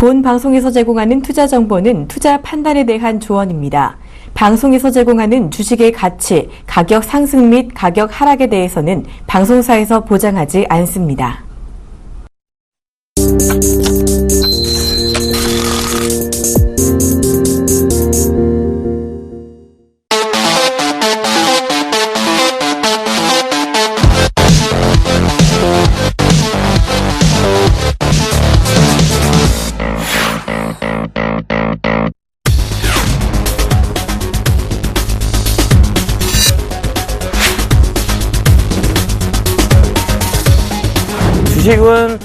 본 방송에서 제공하는 투자 정보는 투자 판단에 대한 조언입니다. 방송에서 제공하는 주식의 가치, 가격 상승 및 가격 하락에 대해서는 방송사에서 보장하지 않습니다. 주식은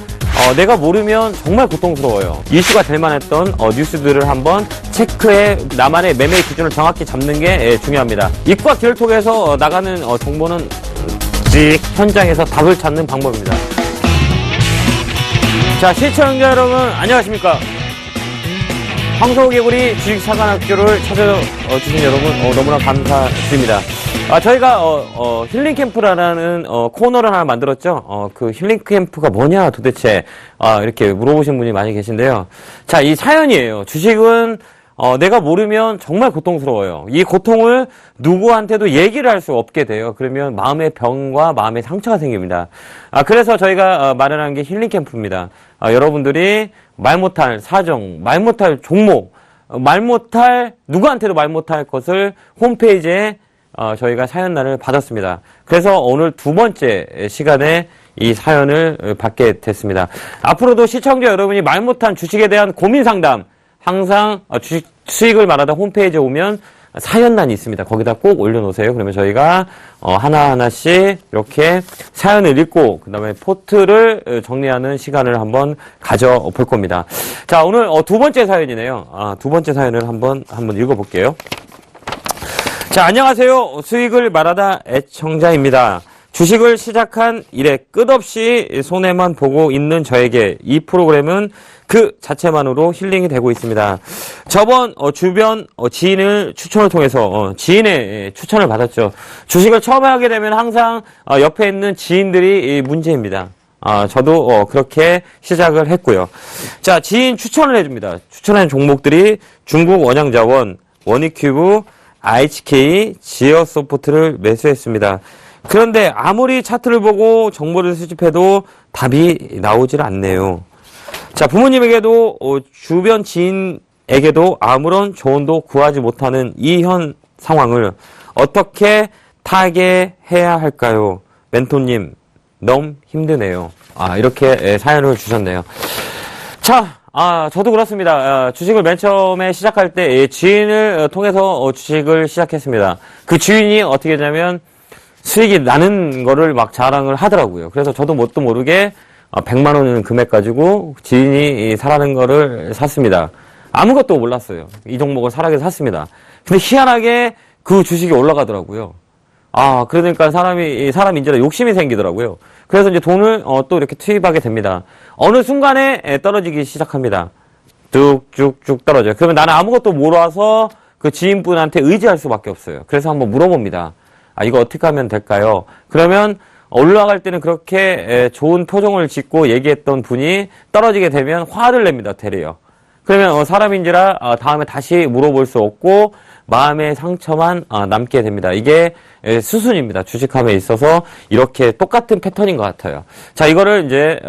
내가 모르면 정말 고통스러워요. 이슈가 될 만했던 뉴스들을 한번 체크해 나만의 매매 기준을 정확히 잡는 게 중요합니다. 입과 귀를 통해서 나가는 정보는 현장에서 답을 찾는 방법입니다. 자, 시청자 여러분 안녕하십니까? 황소개구리 주식사관학교를 찾아주신 여러분 너무나 감사드립니다. 저희가 힐링 캠프라는 코너를 하나 만들었죠. 그 힐링 캠프가 뭐냐 도대체 이렇게 물어보신 분이 많이 계신데요. 자, 이 사연이에요. 주식은 내가 모르면 정말 고통스러워요. 이 고통을 누구한테도 얘기를 할 수 없게 돼요. 그러면 마음의 병과 마음의 상처가 생깁니다. 그래서 저희가 마련한 게 힐링 캠프입니다. 여러분들이 말 못할 사정, 말 못할 종목, 누구한테도 말 못할 것을 홈페이지에 저희가 사연란을 받았습니다. 그래서 오늘 두 번째 시간에 이 사연을 받게 됐습니다. 앞으로도 시청자 여러분이 말 못한 주식에 대한 고민 상담, 항상 주식 수익을 말하다 홈페이지에 오면 사연란이 있습니다. 거기다 꼭 올려놓으세요. 그러면 저희가 하나하나씩 이렇게 사연을 읽고 그 다음에 포트를 정리하는 시간을 한번 가져볼 겁니다. 자, 오늘 두 번째 사연이네요. 두 번째 사연을 한번 읽어볼게요. 자, 안녕하세요. 수익을 말하다 애청자입니다. 주식을 시작한 이래 끝없이 손해만 보고 있는 저에게 이 프로그램은 그 자체만으로 힐링이 되고 있습니다. 저번 주변 지인을 추천을 통해서 지인의 추천을 받았죠. 주식을 처음 하게 되면 항상 옆에 있는 지인들이 문제입니다. 저도 그렇게 시작을 했고요. 자, 지인 추천을 해줍니다. 추천한 종목들이 중국 원양자원, 원익큐브, IHK, 지어소프트를 매수했습니다. 그런데 아무리 차트를 보고 정보를 수집해도 답이 나오질 않네요. 자, 부모님에게도 주변 지인에게도 아무런 조언도 구하지 못하는 이 현 상황을 어떻게 타개해야 할까요? 멘토님, 너무 힘드네요. 이렇게 사연을 주셨네요. 자, 저도 그렇습니다. 주식을 맨 처음에 시작할 때 지인을 통해서 주식을 시작했습니다. 그 지인이 어떻게 했냐면 수익이 나는 거를 막 자랑을 하더라고요. 그래서 저도 뭣도 모르게 100만 원 금액 가지고 지인이 사라는 거를 샀습니다. 아무것도 몰랐어요. 이 종목을 사라고 샀습니다. 근데 희한하게 그 주식이 올라가더라고요. 그러니까 사람인지라 욕심이 생기더라고요. 그래서 이제 돈을 또 이렇게 투입하게 됩니다. 어느 순간에 떨어지기 시작합니다. 쭉쭉쭉 떨어져요. 그러면 나는 아무것도 몰라서 그 지인분한테 의지할 수밖에 없어요. 그래서 한번 물어봅니다. 이거 어떻게 하면 될까요? 그러면 올라갈 때는 그렇게 좋은 표정을 짓고 얘기했던 분이 떨어지게 되면 화를 냅니다. 되레요. 그러면 사람인지라 다음에 다시 물어볼 수 없고 마음의 상처만 남게 됩니다. 이게 수순입니다. 주식함에 있어서 이렇게 똑같은 패턴인 것 같아요. 자, 이거를 이제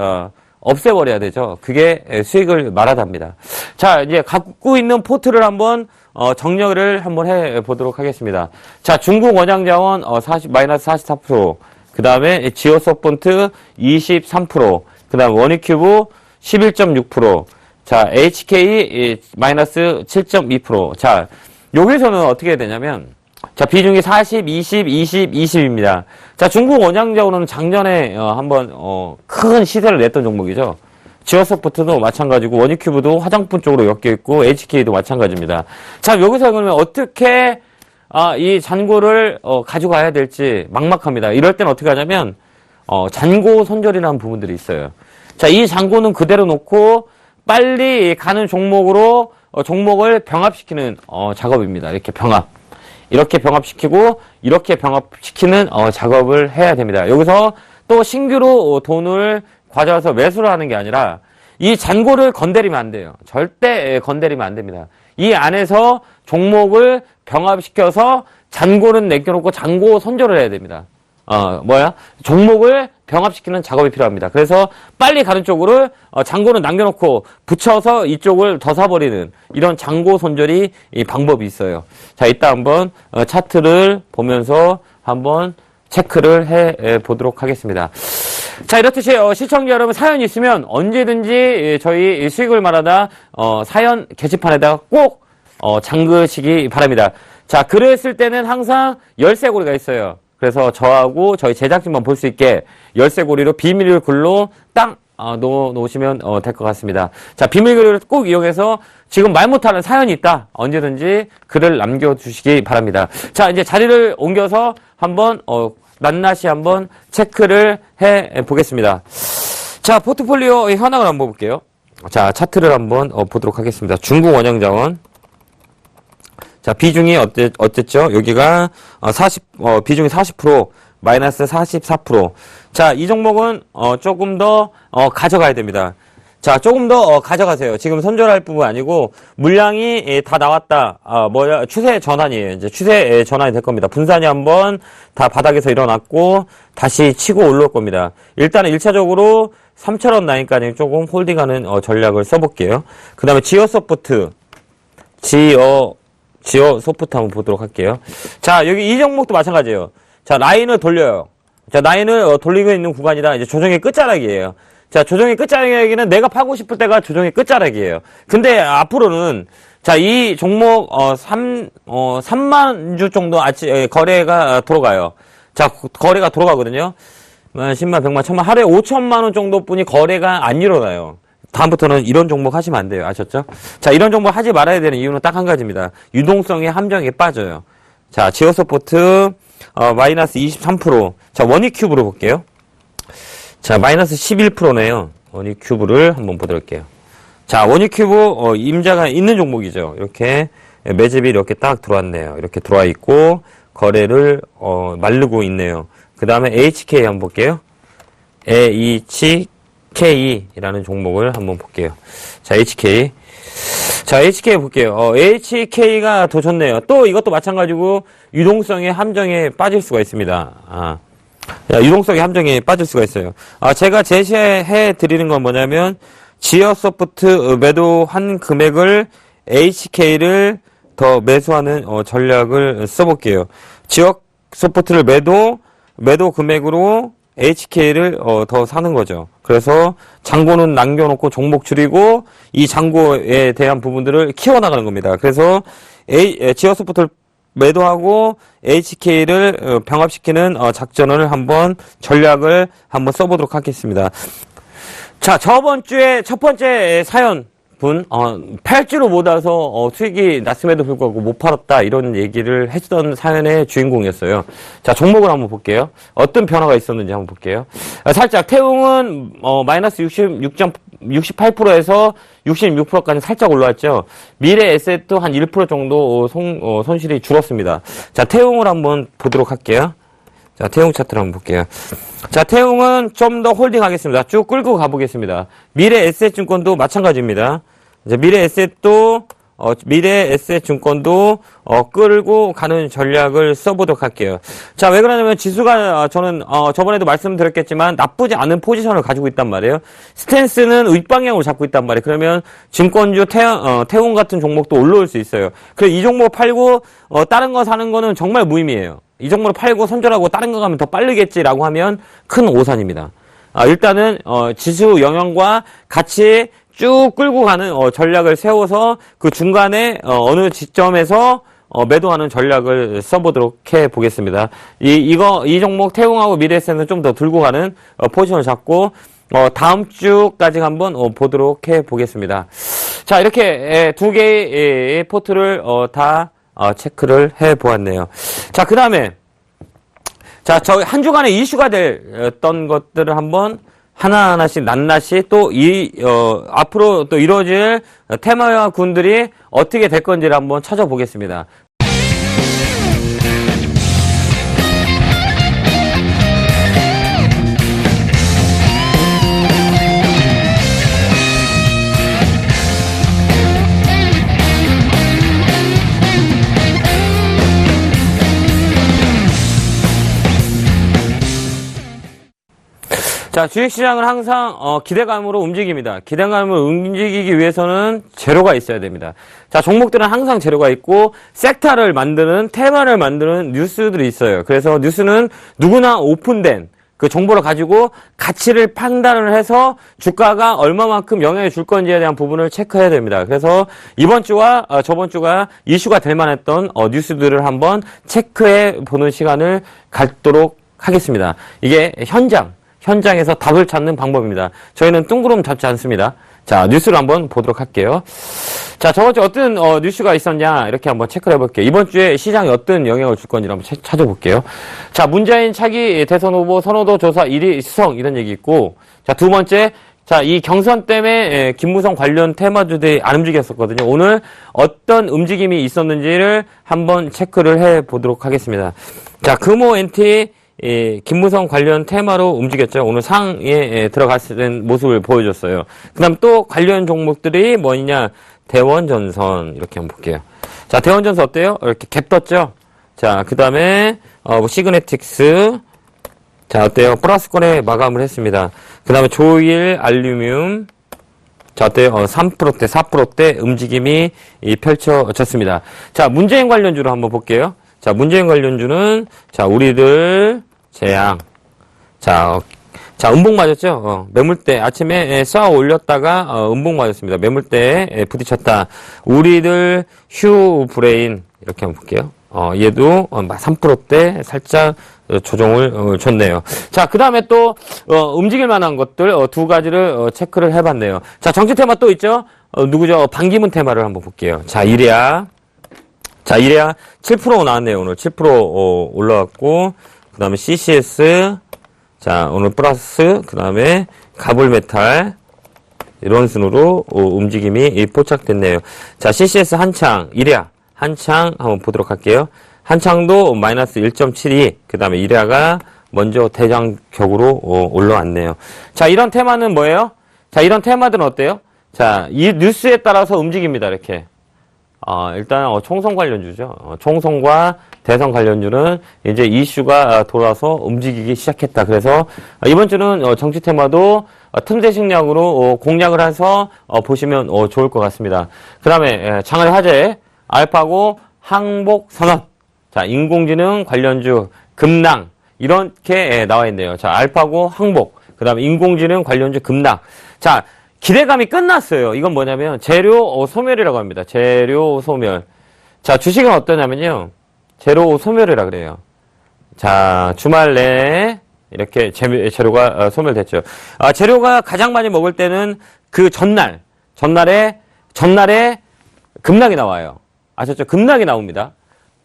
없애버려야 되죠. 그게 수익을 말하답니다. 자, 이제 갖고 있는 포트를 한번 정렬을 한번 해보도록 하겠습니다. 자, 중국 원양자원 마이너스 44%, 그 다음에 지오소프트 23%, 그 다음 원익큐브 11.6%, 자, HK 마이너스 7.2%. 자, 여기서는 어떻게 해야 되냐면, 자, 비중이 40, 20, 20, 20입니다. 자, 중국 원양자원은 작년에 한번 큰 시세를 냈던 종목이죠. 지오소프트도 마찬가지고 원익큐브도 화장품 쪽으로 엮여 있고 HK도 마찬가지입니다. 자, 여기서 그러면 어떻게 이 잔고를 가져가야 될지 막막합니다. 이럴 땐 어떻게 하냐면 잔고 손절이라는 부분들이 있어요. 자, 이 잔고는 그대로 놓고 빨리 가는 종목으로 종목을 병합시키는 작업입니다. 이렇게 병합시키고 이렇게 병합시키는 작업을 해야 됩니다. 여기서 또 신규로 돈을 가져와서 매수를 하는 게 아니라 이 잔고를 건드리면 안 돼요. 절대 건드리면 안 됩니다. 이 안에서 종목을 병합시켜서 잔고는 남겨놓고 잔고 선조를 해야 됩니다. 종목을 병합시키는 작업이 필요합니다. 그래서 빨리 가는 쪽으로 잔고는 남겨놓고 붙여서 이쪽을 더 사버리는 이런 잔고 손절이 이 방법이 있어요. 자, 이따 한번 차트를 보면서 한번 체크를 해 보도록 하겠습니다. 자, 이렇듯이 시청자 여러분 사연이 있으면 언제든지 저희 수익을 말하다 사연 게시판에다가 꼭 잠그시기 바랍니다. 자, 글을 쓸 때는 항상 열쇠고리가 있어요. 그래서 저하고 저희 제작진만 볼 수 있게 열쇠고리로 비밀 글로 딱 놓으시면 될 것 같습니다. 자, 비밀 글을 꼭 이용해서 지금 말 못하는 사연이 있다. 언제든지 글을 남겨주시기 바랍니다. 자, 이제 자리를 옮겨서 한번 낱낱이 한번 체크를 해 보겠습니다. 자, 포트폴리오 현황을 한번 볼게요. 자, 차트를 한번 보도록 하겠습니다. 중국 원형자원. 자, 비중이 어땠죠? 여기가 비중이 40%, 마이너스 44%. 자, 이 종목은 조금 더 가져가야 됩니다. 자, 조금 더 가져가세요. 지금 손절할 부분 아니고 물량이 다 나왔다. 추세 전환이에요. 이제 추세 전환이 될 겁니다. 분산이 한번 다 바닥에서 일어났고 다시 치고 올라올 겁니다. 일단은 1차적으로 3,000원 라인까지 조금 홀딩하는 전략을 써볼게요. 그 다음에 지어 소프트, 지어 소프트 한번 보도록 할게요. 자, 여기 이 종목도 마찬가지예요. 자, 라인을 돌려요. 자, 라인을 돌리고 있는 구간이다. 이제 조정의 끝자락이에요. 자, 조정의 끝자락이기는 내가 파고 싶을 때가 조정의 끝자락이에요. 근데 앞으로는 자, 이 종목 3만 주 정도 거래가 돌아가요. 자, 거래가 돌아가거든요. 10만, 100만, 1000만 하루에 5천만 원 정도뿐이 거래가 안 일어나요. 다음부터는 이런 종목 하시면 안 돼요. 아셨죠? 자, 이런 종목 하지 말아야 되는 이유는 딱 한 가지입니다. 유동성의 함정에 빠져요. 자, 지오스포트 마이너스 23%. 자, 원익큐브로 볼게요. 자, 마이너스 11%네요. 원익큐브를 한번 보도록 할게요. 자, 원익큐브 임자가 있는 종목이죠. 이렇게 매집이 이렇게 딱 들어왔네요. 이렇게 들어와 있고 거래를 마르고 있네요. 그 다음에 HK 한번 볼게요. HK라는 종목을 한번 볼게요. 자, HK. 자, HK 볼게요. HK가 더 좋네요. 또 이것도 마찬가지고 유동성의 함정에 빠질 수가 있습니다. 유동성의 함정에 빠질 수가 있어요. 제가 제시해 드리는 건 뭐냐면 지어소프트 매도한 금액을 HK를 더 매수하는 전략을 써볼게요. 지어소프트를 매도 금액으로 HK를 더 사는 거죠. 그래서 잔고는 남겨놓고 종목 줄이고 이 잔고에 대한 부분들을 키워나가는 겁니다. 그래서 지어소프트를 매도하고 HK를 병합시키는 전략을 한번 써보도록 하겠습니다. 자, 저번 주에 첫 번째 사연 분 8주로 못 와서 수익이 났음에도 불구하고 못 팔았다 이런 얘기를 했던 사연의 주인공이었어요. 자, 종목을 한번 볼게요. 어떤 변화가 있었는지 한번 볼게요. 살짝 태웅은 마이너스 68%에서 66%까지 살짝 올라왔죠. 미래 에셋도 한 1% 정도 손실이 줄었습니다. 자, 태웅을 한번 보도록 할게요. 자, 태웅 차트를 한번 볼게요. 자, 태웅은 좀 더 홀딩 하겠습니다. 쭉 끌고 가보겠습니다. 미래 에셋증권도 마찬가지입니다. 이제 미래 에셋증권도 끌고 가는 전략을 써보도록 할게요. 자, 왜 그러냐면 지수가 저는 저번에도 말씀드렸겠지만 나쁘지 않은 포지션을 가지고 있단 말이에요. 스탠스는 윗방향으로 잡고 있단 말이에요. 그러면 증권주 태웅 같은 종목도 올라올 수 있어요. 그래서 이 종목 팔고 다른 거 사는 거는 정말 무의미해요. 이 종목을 팔고 손절하고 다른 거 가면 더 빠르겠지라고 하면 큰 오산입니다. 일단은 지수 영향과 같이 쭉 끌고 가는 전략을 세워서 그 중간에 어느 지점에서 매도하는 전략을 써보도록 해 보겠습니다. 이 종목 태웅하고 미래에셋은 좀 더 들고 가는 포지션을 잡고 다음 주까지 한번 보도록 해 보겠습니다. 자, 이렇게 두 개의 포트를 다 체크를 해 보았네요. 자, 그 다음에 자, 저 한 주간에 이슈가 됐던 것들을 한번 하나하나씩 낱낱이 또 앞으로 또 이루어질 테마와 군들이 어떻게 될 건지를 한번 찾아보겠습니다. 자, 주식시장은 항상 기대감으로 움직입니다. 기대감을 움직이기 위해서는 재료가 있어야 됩니다. 자, 종목들은 항상 재료가 있고 섹터를 만드는, 테마를 만드는 뉴스들이 있어요. 그래서 뉴스는 누구나 오픈된 그 정보를 가지고 가치를 판단을 해서 주가가 얼마만큼 영향을 줄 건지에 대한 부분을 체크해야 됩니다. 그래서 이번 주와 저번 주가 이슈가 될 만했던 뉴스들을 한번 체크해 보는 시간을 갖도록 하겠습니다. 이게 현장에서 답을 찾는 방법입니다. 저희는 뜬구름 잡지 않습니다. 자, 뉴스를 한번 보도록 할게요. 자, 저번 주에 어떤 뉴스가 있었냐 이렇게 한번 체크를 해볼게요. 이번 주에 시장에 어떤 영향을 줄 건지 한번 찾아볼게요. 자, 문재인 차기 대선 후보 선호도 조사 1위 수성 이런 얘기 있고, 자, 두 번째, 자, 이 경선 때문에 김무성 관련 테마주들이 안 움직였었거든요. 오늘 어떤 움직임이 있었는지를 한번 체크를 해보도록 하겠습니다. 자, 금호 NT 김무성 관련 테마로 움직였죠. 오늘 상에 들어갔을 모습을 보여줬어요. 그 다음 또 관련 종목들이 뭐냐, 대원전선 이렇게 한번 볼게요. 자, 대원전선 어때요? 이렇게 갭 떴죠? 자, 그 다음에 시그네틱스, 자, 어때요? 플러스권에 마감을 했습니다. 그 다음에 조일 알루미늄, 자, 어때요? 3%대, 4%대 움직임이 펼쳐졌습니다. 자, 문재인 관련주로 한번 볼게요. 자, 문재인 관련주는, 자, 우리들, 재앙. 자, 음봉 맞았죠? 매물대, 아침에 쏘아 올렸다가, 음봉 맞았습니다. 매물대에 부딪혔다. 우리들, 휴 브레인. 이렇게 한번 볼게요. 얘도 3%대 살짝 조정을 줬네요. 자, 그 다음에 또, 움직일 만한 것들, 두 가지를 체크를 해봤네요. 자, 정치 테마 또 있죠? 누구죠? 반기문 테마를 한번 볼게요. 자, 이래야 7% 나왔네요. 오늘 7% 올라왔고, 그 다음에 CCS, 자, 오늘 플러스, 그 다음에 가불메탈, 이런 순으로 움직임이 포착됐네요. 자, CCS 한창, 이래야, 한창 한번 보도록 할게요. 한창도 마이너스 1.72, 그 다음에 이래야가 먼저 대장격으로 올라왔네요. 자, 이런 테마는 뭐예요? 자, 이런 테마들은 어때요? 자, 이 뉴스에 따라서 움직입니다. 이렇게. 일단 총선 관련주죠. 총선과 대선 관련주는 이제 이슈가 돌아서 움직이기 시작했다. 그래서 이번 주는 정치 테마도 틈새 식량으로 공략을 해서 보시면 좋을 것 같습니다. 그 다음에 장외 화재, 알파고 항복 선언. 자, 인공지능 관련주 급락 이렇게 나와 있네요. 자, 알파고 항복. 그 다음에 인공지능 관련주 급락. 자, 기대감이 끝났어요. 이건 뭐냐면 재료 소멸이라고 합니다. 재료 소멸. 자, 주식은 어떠냐면요. 재료 소멸이라 그래요. 자, 주말 내에 이렇게 재료가 소멸됐죠. 재료가 가장 많이 먹을 때는 그 전날에 급락이 나와요. 아셨죠? 급락이 나옵니다.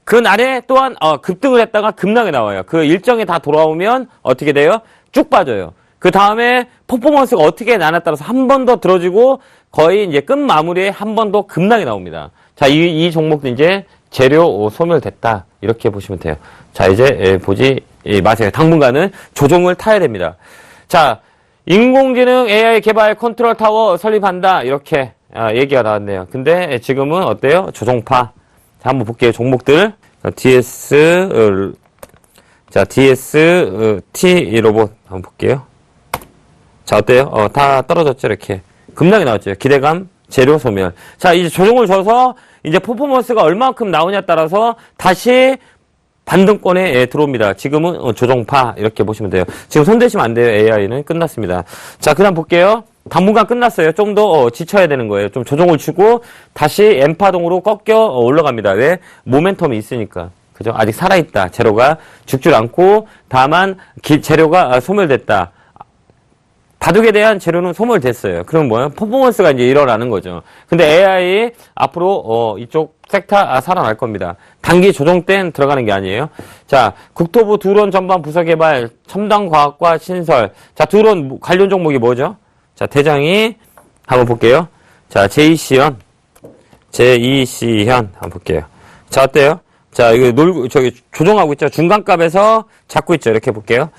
그 날에 또한 급등을 했다가 급락이 나와요. 그 일정이 다 돌아오면 어떻게 돼요? 쭉 빠져요. 그 다음에 퍼포먼스가 어떻게 나냐에 따라서 한 번 더 들어지고 거의 이제 끝 마무리에 한 번 더 급락이 나옵니다. 자, 이 종목도 이제 재료 소멸됐다. 이렇게 보시면 돼요. 자, 이제 보지 마세요. 당분간은 조정을 타야 됩니다. 자, 인공지능 AI 개발 컨트롤 타워 설립한다. 이렇게 얘기가 나왔네요. 근데 지금은 어때요? 조정파. 자, 한번 볼게요. 종목들. DS T 로봇 한번 볼게요. 자, 어때요? 다 떨어졌죠, 이렇게. 급락이 나왔죠. 기대감, 재료 소멸. 자, 이제 조정을 줘서, 이제 퍼포먼스가 얼마만큼 나오냐에 따라서 다시 반등권에 들어옵니다. 지금은 조정파, 이렇게 보시면 돼요. 지금 손대시면 안 돼요. AI는 끝났습니다. 자, 그 다음 볼게요. 당분간 끝났어요. 좀 더 지쳐야 되는 거예요. 좀 조정을 주고, 다시 N파동으로 꺾여 올라갑니다. 왜? 모멘텀이 있으니까. 그죠? 아직 살아있다. 재료가 죽질 않고, 다만, 재료가 소멸됐다. 바둑에 대한 재료는 소멸됐어요. 그럼 뭐예요? 퍼포먼스가 이제 일어나는 거죠. 근데 AI 앞으로 이쪽 섹터 살아날 겁니다. 단기 조정 땐 들어가는 게 아니에요. 자, 국토부 드론 전반 부서 개발, 첨단 과학과 신설. 자, 드론 관련 종목이 뭐죠? 자, 대장이 한번 볼게요. 자, JEC현 한번 볼게요. 자, 어때요? 자, 이거 조정하고 있죠? 중간값에서 잡고 있죠? 이렇게 볼게요.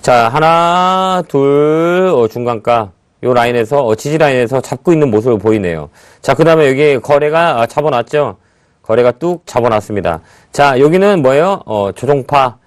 자, 하나, 둘, 중간값. 요 라인에서, 지지 라인에서 잡고 있는 모습을 보이네요. 자, 그 다음에 여기 거래가 잡아놨죠? 거래가 뚝 잡아놨습니다. 자, 여기는 뭐예요? 조정파.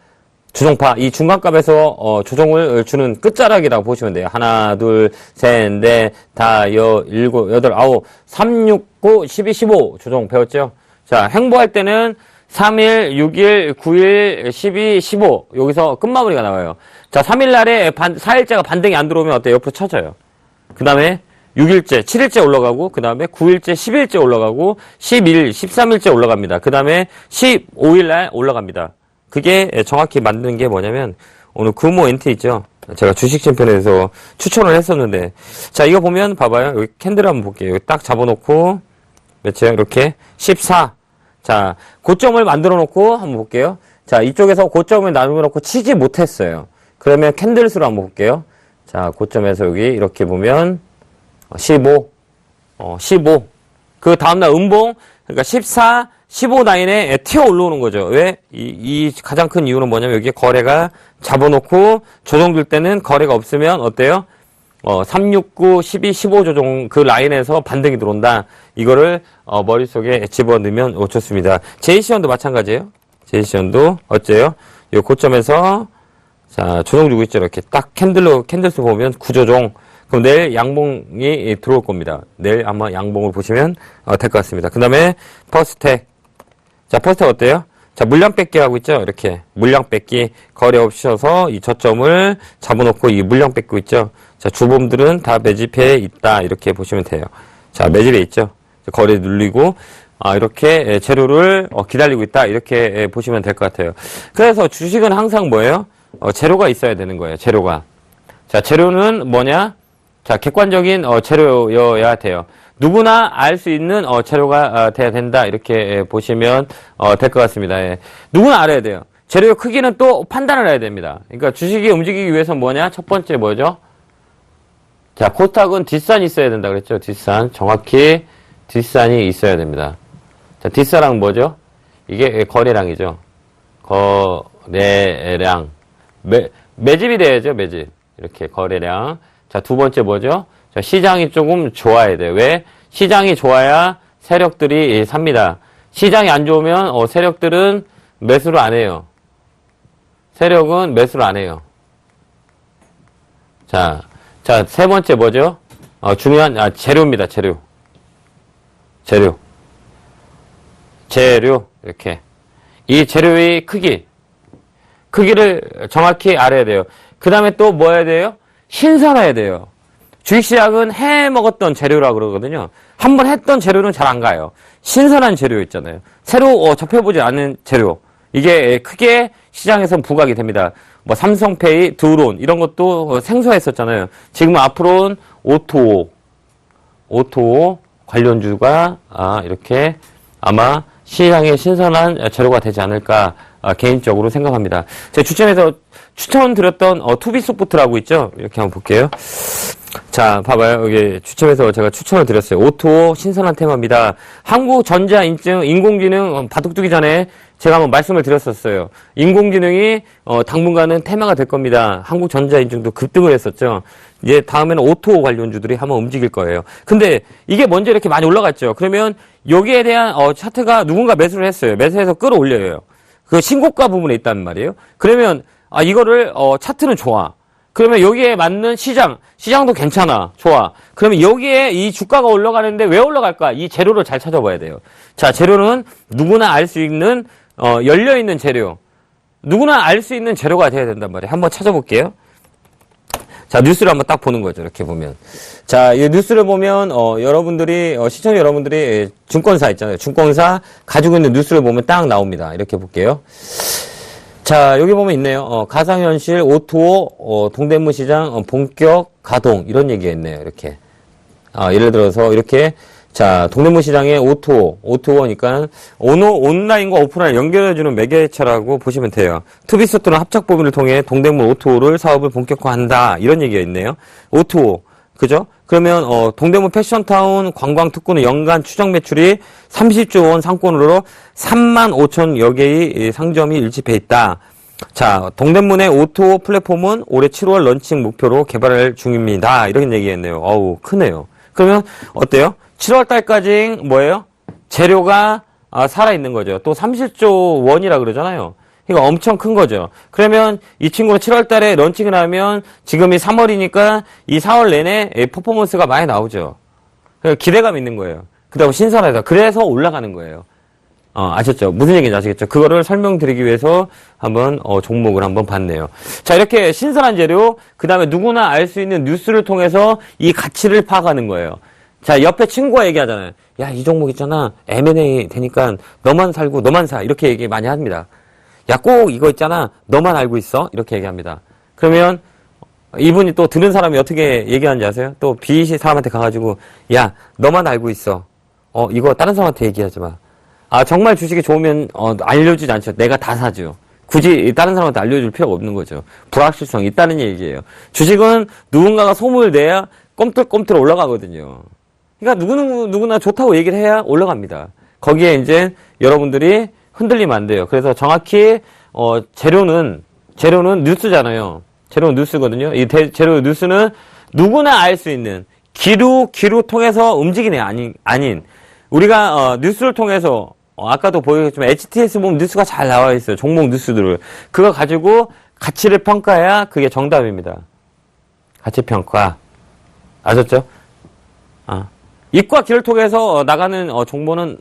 조종파, 이 중간값에서, 조종을 주는 끝자락이라고 보시면 돼요. 하나, 둘, 셋, 넷, 다, 일곱, 여덟, 아홉, 3, 6, 9, 12, 15 조종 배웠죠? 자, 행보할 때는 3일, 6일, 9일, 12, 15. 여기서 끝마무리가 나와요. 자, 3일 날에 4일째가 반등이 안 들어오면 어때요? 옆으로 쳐져요. 그 다음에 6일째, 7일째 올라가고, 그 다음에 9일째, 10일째 올라가고, 11일, 13일째 올라갑니다. 그 다음에 15일 날 올라갑니다. 그게 정확히 만드는 게 뭐냐면, 오늘 금호 엔트 있죠? 제가 주식 챔피언에서 추천을 했었는데, 자, 이거 보면 봐봐요. 여기 캔들 한번 볼게요. 여기 딱 잡아놓고, 몇이에요? 이렇게 14. 자, 고점을 만들어 놓고 한번 볼게요. 자, 이쪽에서 고점을 나누어 놓고 치지 못했어요. 그러면 캔들 수를 한번 볼게요. 자, 고점에서 여기 이렇게 보면 15. 15. 그 다음날 음봉, 그러니까 14, 15 라인에 튀어 올라오는 거죠. 왜? 이 가장 큰 이유는 뭐냐면 여기에 거래가 잡아놓고 조정될 때는 거래가 없으면 어때요? 369, 12, 15 조정 그 라인에서 반등이 들어온다. 이거를 머릿속에 집어넣으면 좋습니다. 제이시언도 마찬가지예요. 제이시언도 어째요? 이 고점에서 자 조정 주고 있죠. 이렇게 딱 캔들수 보면 구조종. 그럼 내일 양봉이 들어올 겁니다. 내일 아마 양봉을 보시면 될 것 같습니다. 그 다음에 퍼스텍. 자 퍼스텍 어때요? 자, 물량 뺏기 하고 있죠? 이렇게. 물량 뺏기. 거래 없이셔서 이 저점을 잡아놓고 이 물량 뺏고 있죠? 자, 주범들은 다 매집해 있다. 이렇게 보시면 돼요. 자, 매집해 있죠? 거래 눌리고, 이렇게 재료를 기다리고 있다. 이렇게 보시면 될 것 같아요. 그래서 주식은 항상 뭐예요? 재료가 있어야 되는 거예요. 재료가. 자, 재료는 뭐냐? 자, 객관적인 재료여야 돼요. 누구나 알 수 있는 재료가 돼야 된다 이렇게 보시면 될 것 같습니다. 예. 누구나 알아야 돼요. 재료의 크기는 또 판단을 해야 됩니다. 그러니까 주식이 움직이기 위해서 뭐냐? 첫 번째 뭐죠? 자, 코스닥은 뒷산이 있어야 된다 그랬죠? 뒷산. 정확히 뒷산이 있어야 됩니다. 자, 뒷산은 뭐죠? 이게 거래량이죠. 거래량. 매집이 돼야죠, 매집. 이렇게 거래량. 자, 두 번째 뭐죠? 자, 시장이 조금 좋아야 돼요. 왜? 시장이 좋아야 세력들이 삽니다. 시장이 안 좋으면 세력들은 매수를 안 해요. 세력은 매수를 안 해요. 자, 세 번째 뭐죠? 중요한 재료입니다. 재료. 이렇게. 이 재료의 크기를 정확히 알아야 돼요. 그 다음에 또 뭐 해야 돼요? 신선해야 돼요. 주식시장은 해 먹었던 재료라 그러거든요. 한번 했던 재료는 잘 안 가요. 신선한 재료 있잖아요. 새로 접해보지 않은 재료. 이게 크게 시장에서 부각이 됩니다. 뭐 삼성페이, 드론 이런 것도 생소했었잖아요. 지금 앞으로는 오토 관련주가 이렇게 아마 시장에 신선한 재료가 되지 않을까 개인적으로 생각합니다. 제가 추천해서 추천드렸던 투비소프트라고 있죠. 이렇게 한번 볼게요. 자, 봐봐요. 여기 추첨해서 제가 추천을 드렸어요. 오토 신선한 테마입니다. 한국전자인증 인공지능 바둑 두기 전에 제가 한번 말씀을 드렸었어요. 인공지능이 당분간은 테마가 될 겁니다. 한국전자인증도 급등을 했었죠. 이제 다음에는 오토 관련주들이 한번 움직일 거예요. 근데 이게 먼저 이렇게 많이 올라갔죠. 그러면 여기에 대한 차트가 누군가 매수를 했어요. 매수해서 끌어올려요. 그 신고가 부분에 있단 말이에요. 그러면 이거를 차트는 좋아. 그러면 여기에 맞는 시장도 괜찮아. 좋아. 그러면 여기에 이 주가가 올라가는데 왜 올라갈까? 이 재료를 잘 찾아봐야 돼요. 자, 재료는 누구나 알 수 있는, 열려있는 재료. 누구나 알 수 있는 재료가 돼야 된단 말이에요. 한번 찾아볼게요. 자, 뉴스를 한번 딱 보는 거죠. 이렇게 보면. 자, 이 뉴스를 보면, 시청자 여러분들이 증권사 있잖아요. 증권사 가지고 있는 뉴스를 보면 딱 나옵니다. 이렇게 볼게요. 자, 여기 보면 있네요. 가상현실, 오토, 동대문 시장, 본격 가동, 이런 얘기가 있네요. 이렇게. 예를 들어서, 이렇게, 자, 동대문 시장의 오토니까, 온라인과 오프라인 연결해주는 매개체라고 보시면 돼요. 투비스토는 합작 법인을 통해 동대문 오토를 사업을 본격화한다. 이런 얘기가 있네요. 오토. 그죠? 그러면, 동대문 패션타운 관광특구는 연간 추정 매출이 30조 원 상권으로 3만 5천여 개의 상점이 일집해 있다. 자, 동대문의 오토 플랫폼은 올해 7월 런칭 목표로 개발 중입니다. 이런 얘기했네요. 어우, 크네요. 그러면, 어때요? 7월 달까지 뭐예요? 재료가 살아있는 거죠. 또 30조 원이라 그러잖아요. 이거 엄청 큰 거죠. 그러면 이 친구는 7월 달에 런칭을 하면 지금이 3월이니까 이 4월 내내 퍼포먼스가 많이 나오죠. 기대감 있는 거예요. 그다음 신선하다. 그래서 올라가는 거예요. 아셨죠? 무슨 얘기인지 아시겠죠? 그거를 설명드리기 위해서 한번 종목을 한번 봤네요. 자, 이렇게 신선한 재료, 그 다음에 누구나 알 수 있는 뉴스를 통해서 이 가치를 파악하는 거예요. 자, 옆에 친구가 얘기하잖아요. 야, 이 종목 있잖아. M&A 되니까 너만 살고 너만 사. 이렇게 얘기 많이 합니다. 야, 꼭 이거 있잖아. 너만 알고 있어. 이렇게 얘기합니다. 그러면 이분이 또 들은 사람이 어떻게 얘기하는지 아세요? 또 B 사람한테 가가지고 야, 너만 알고 있어. 이거 다른 사람한테 얘기하지 마. 정말 주식이 좋으면 알려주지 않죠. 내가 다 사죠. 굳이 다른 사람한테 알려줄 필요가 없는 거죠. 불확실성이 있다는 얘기예요. 주식은 누군가가 소문을 내야 꼼틀꼼틀 올라가거든요. 그러니까 누구나 좋다고 얘기를 해야 올라갑니다. 거기에 이제 여러분들이 흔들리면 안 돼요. 그래서 정확히 재료는 뉴스잖아요. 재료는 뉴스거든요. 이 재료 뉴스는 누구나 알 수 있는 기루 통해서 움직이네 아닌 우리가 뉴스를 통해서 아까도 보였지만 HTS 보면 뉴스가 잘 나와 있어요. 종목 뉴스들을. 그거 가지고 가치를 평가해야 그게 정답입니다. 가치 평가. 아셨죠? 입과 귀를 통해서 나가는 정보는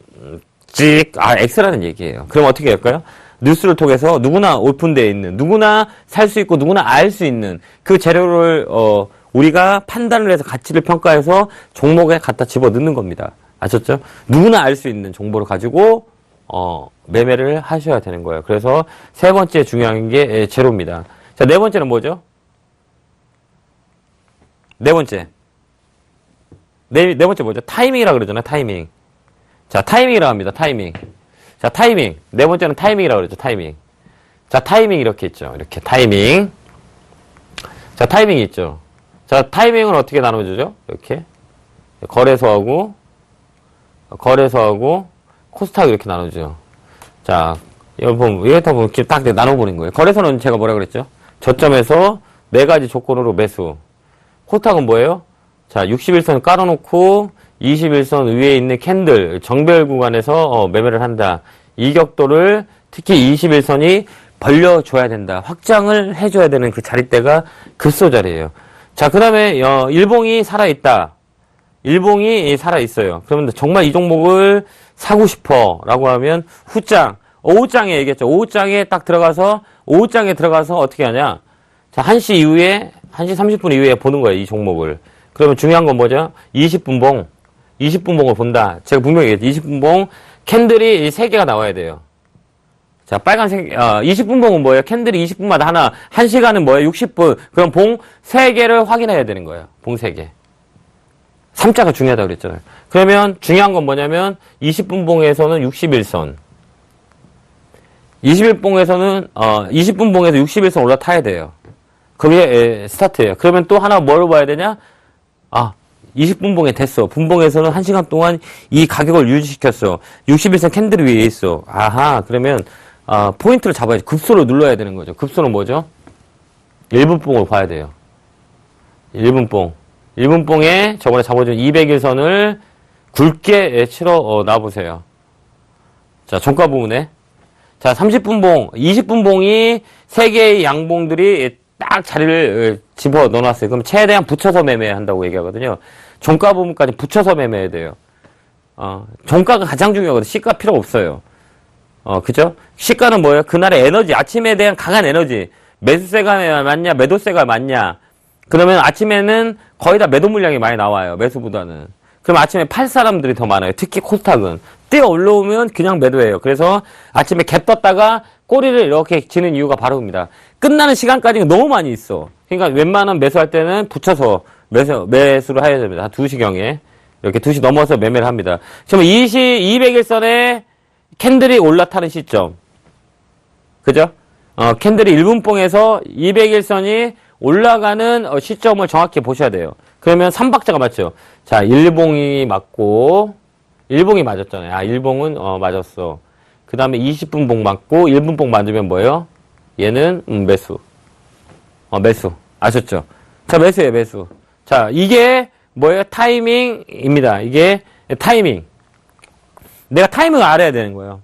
X라는 얘기예요. 그럼 어떻게 할까요? 뉴스를 통해서 누구나 오픈되어 있는, 누구나 살 수 있고 누구나 알 수 있는 그 재료를 우리가 판단을 해서 가치를 평가해서 종목에 갖다 집어넣는 겁니다. 아셨죠? 누구나 알 수 있는 정보를 가지고 매매를 하셔야 되는 거예요. 그래서 세 번째 중요한 게 재료입니다. 자, 네 번째는 뭐죠? 네 번째 뭐죠? 타이밍이라고 그러잖아요. 타이밍. 자, 타이밍이라고 합니다. 타이밍. 자, 타이밍. 네 번째는 타이밍이라고 그러죠. 타이밍. 자, 타이밍 이렇게 있죠. 이렇게 타이밍. 자, 타이밍이 있죠. 자, 타이밍은 어떻게 나눠주죠? 이렇게. 거래소하고 코스닥 이렇게 나누죠. 자, 여러분, 이렇다 보면 이렇게 딱 나눠보는 거예요. 거래소는 제가 뭐라 그랬죠? 저점에서 4가지 조건으로 매수. 코스닥은 뭐예요? 자, 61선 깔아놓고 21선 위에 있는 캔들, 정별 구간에서 매매를 한다. 이격도를 특히 21선이 벌려줘야 된다. 확장을 해줘야 되는 그 자리대가 급소 자리예요. 자, 그 다음에 일봉이 살아있다. 일봉이 살아있어요. 그러면 정말 이 종목을 사고 싶어 라고 하면 후장, 오후장에 얘기했죠. 오후장에 딱 들어가서 오후장에 들어가서 어떻게 하냐. 자, 1시 이후에 1시 30분 이후에 보는 거예요. 이 종목을. 그러면 중요한 건 뭐죠? 20분봉을 본다. 제가 분명히 얘기했죠. 20분봉 캔들이 3개가 나와야 돼요. 자, 빨간색 20분봉은 뭐예요? 캔들이 20분마다 하나. 1시간은 뭐예요? 60분. 그럼 봉 3개를 확인해야 되는 거예요. 봉 3개. 3자가 중요하다고 그랬잖아요. 그러면 중요한 건 뭐냐면 20분봉에서는 61선. 20분봉에서 61선 올라타야 돼요. 그게 스타트예요. 그러면 또 하나 뭘 봐야 되냐? 20분봉에 됐어. 분봉에서는 1시간 동안 이 가격을 유지시켰어. 61선 캔들 위에 있어. 아하, 그러면 포인트를 잡아야지. 급소를 눌러야 되는 거죠. 급소는 뭐죠? 1분봉을 봐야 돼요. 1분봉. 1분봉에 저번에 잡아준 200일선을 굵게 치러 놔보세요. 자, 종가 부분에. 자, 30분봉, 20분봉이 3개의 양봉들이 딱 자리를 집어 넣어놨어요. 그럼 최대한 붙여서 매매한다고 얘기하거든요. 종가 부분까지 붙여서 매매해야 돼요. 종가가 가장 중요하거든요. 시가 필요 없어요. 그죠? 시가는 뭐예요? 그날의 에너지, 아침에 대한 강한 에너지. 매수세가 맞냐, 매도세가 맞냐. 그러면 아침에는 거의 다 매도 물량이 많이 나와요. 매수보다는. 그럼 아침에 팔 사람들이 더 많아요. 특히 코스닥은. 뛰어 올라오면 그냥 매도해요. 그래서 아침에 갭 떴다가 꼬리를 이렇게 치는 이유가 바로 그겁니다. 끝나는 시간까지는 너무 많이 있어. 그러니까 웬만한 매수할 때는 붙여서 매수를 해야 됩니다. 한 2시경에. 이렇게 2시 넘어서 매매를 합니다. 지금 200일선에 캔들이 올라타는 시점. 그죠? 캔들이 1분봉에서 200일선이 올라가는 시점을 정확히 보셔야 돼요. 그러면 3박자가 맞죠? 자, 1봉이 맞고, 1봉이 맞았잖아요. 1봉은 맞았어. 그 다음에 20분봉 맞고, 1분봉 맞으면 뭐예요? 얘는 매수. 매수. 아셨죠? 자, 매수예요, 매수. 자, 이게 뭐예요? 타이밍입니다. 이게 타이밍. 내가 타이밍을 알아야 되는 거예요.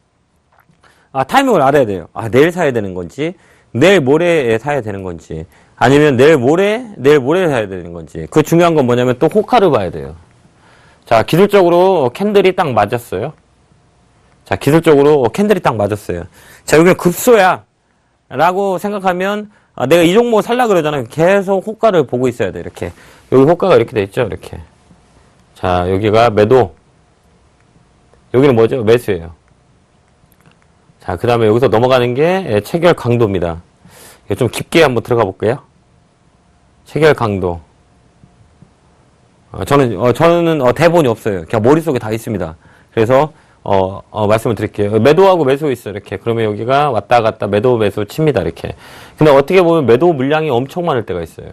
타이밍을 알아야 돼요. 내일 사야 되는 건지, 내일 모레에 사야 되는 건지, 아니면 내일 모레 사야 되는 건지. 그 중요한 건 뭐냐면 또 호가를 봐야 돼요. 자, 기술적으로 캔들이 딱 맞았어요. 자, 기술적으로 캔들이 딱 맞았어요. 자, 여기는 급소야. 라고 생각하면, 내가 이 종목 살라 그러잖아요. 계속 호가를 보고 있어야 돼, 이렇게. 여기 호가가 이렇게 돼 있죠, 이렇게. 자, 여기가 매도. 여기는 뭐죠? 매수예요. 자, 그 다음에 여기서 넘어가는 게 체결 강도입니다. 좀 깊게 한번 들어가 볼게요. 체결 강도. 저는 대본이 없어요. 그냥 머릿속에 다 있습니다. 그래서, 말씀을 드릴게요. 매도하고 매수 있어요. 이렇게. 그러면 여기가 왔다 갔다 매도 매수 칩니다. 이렇게. 근데 어떻게 보면 매도 물량이 엄청 많을 때가 있어요.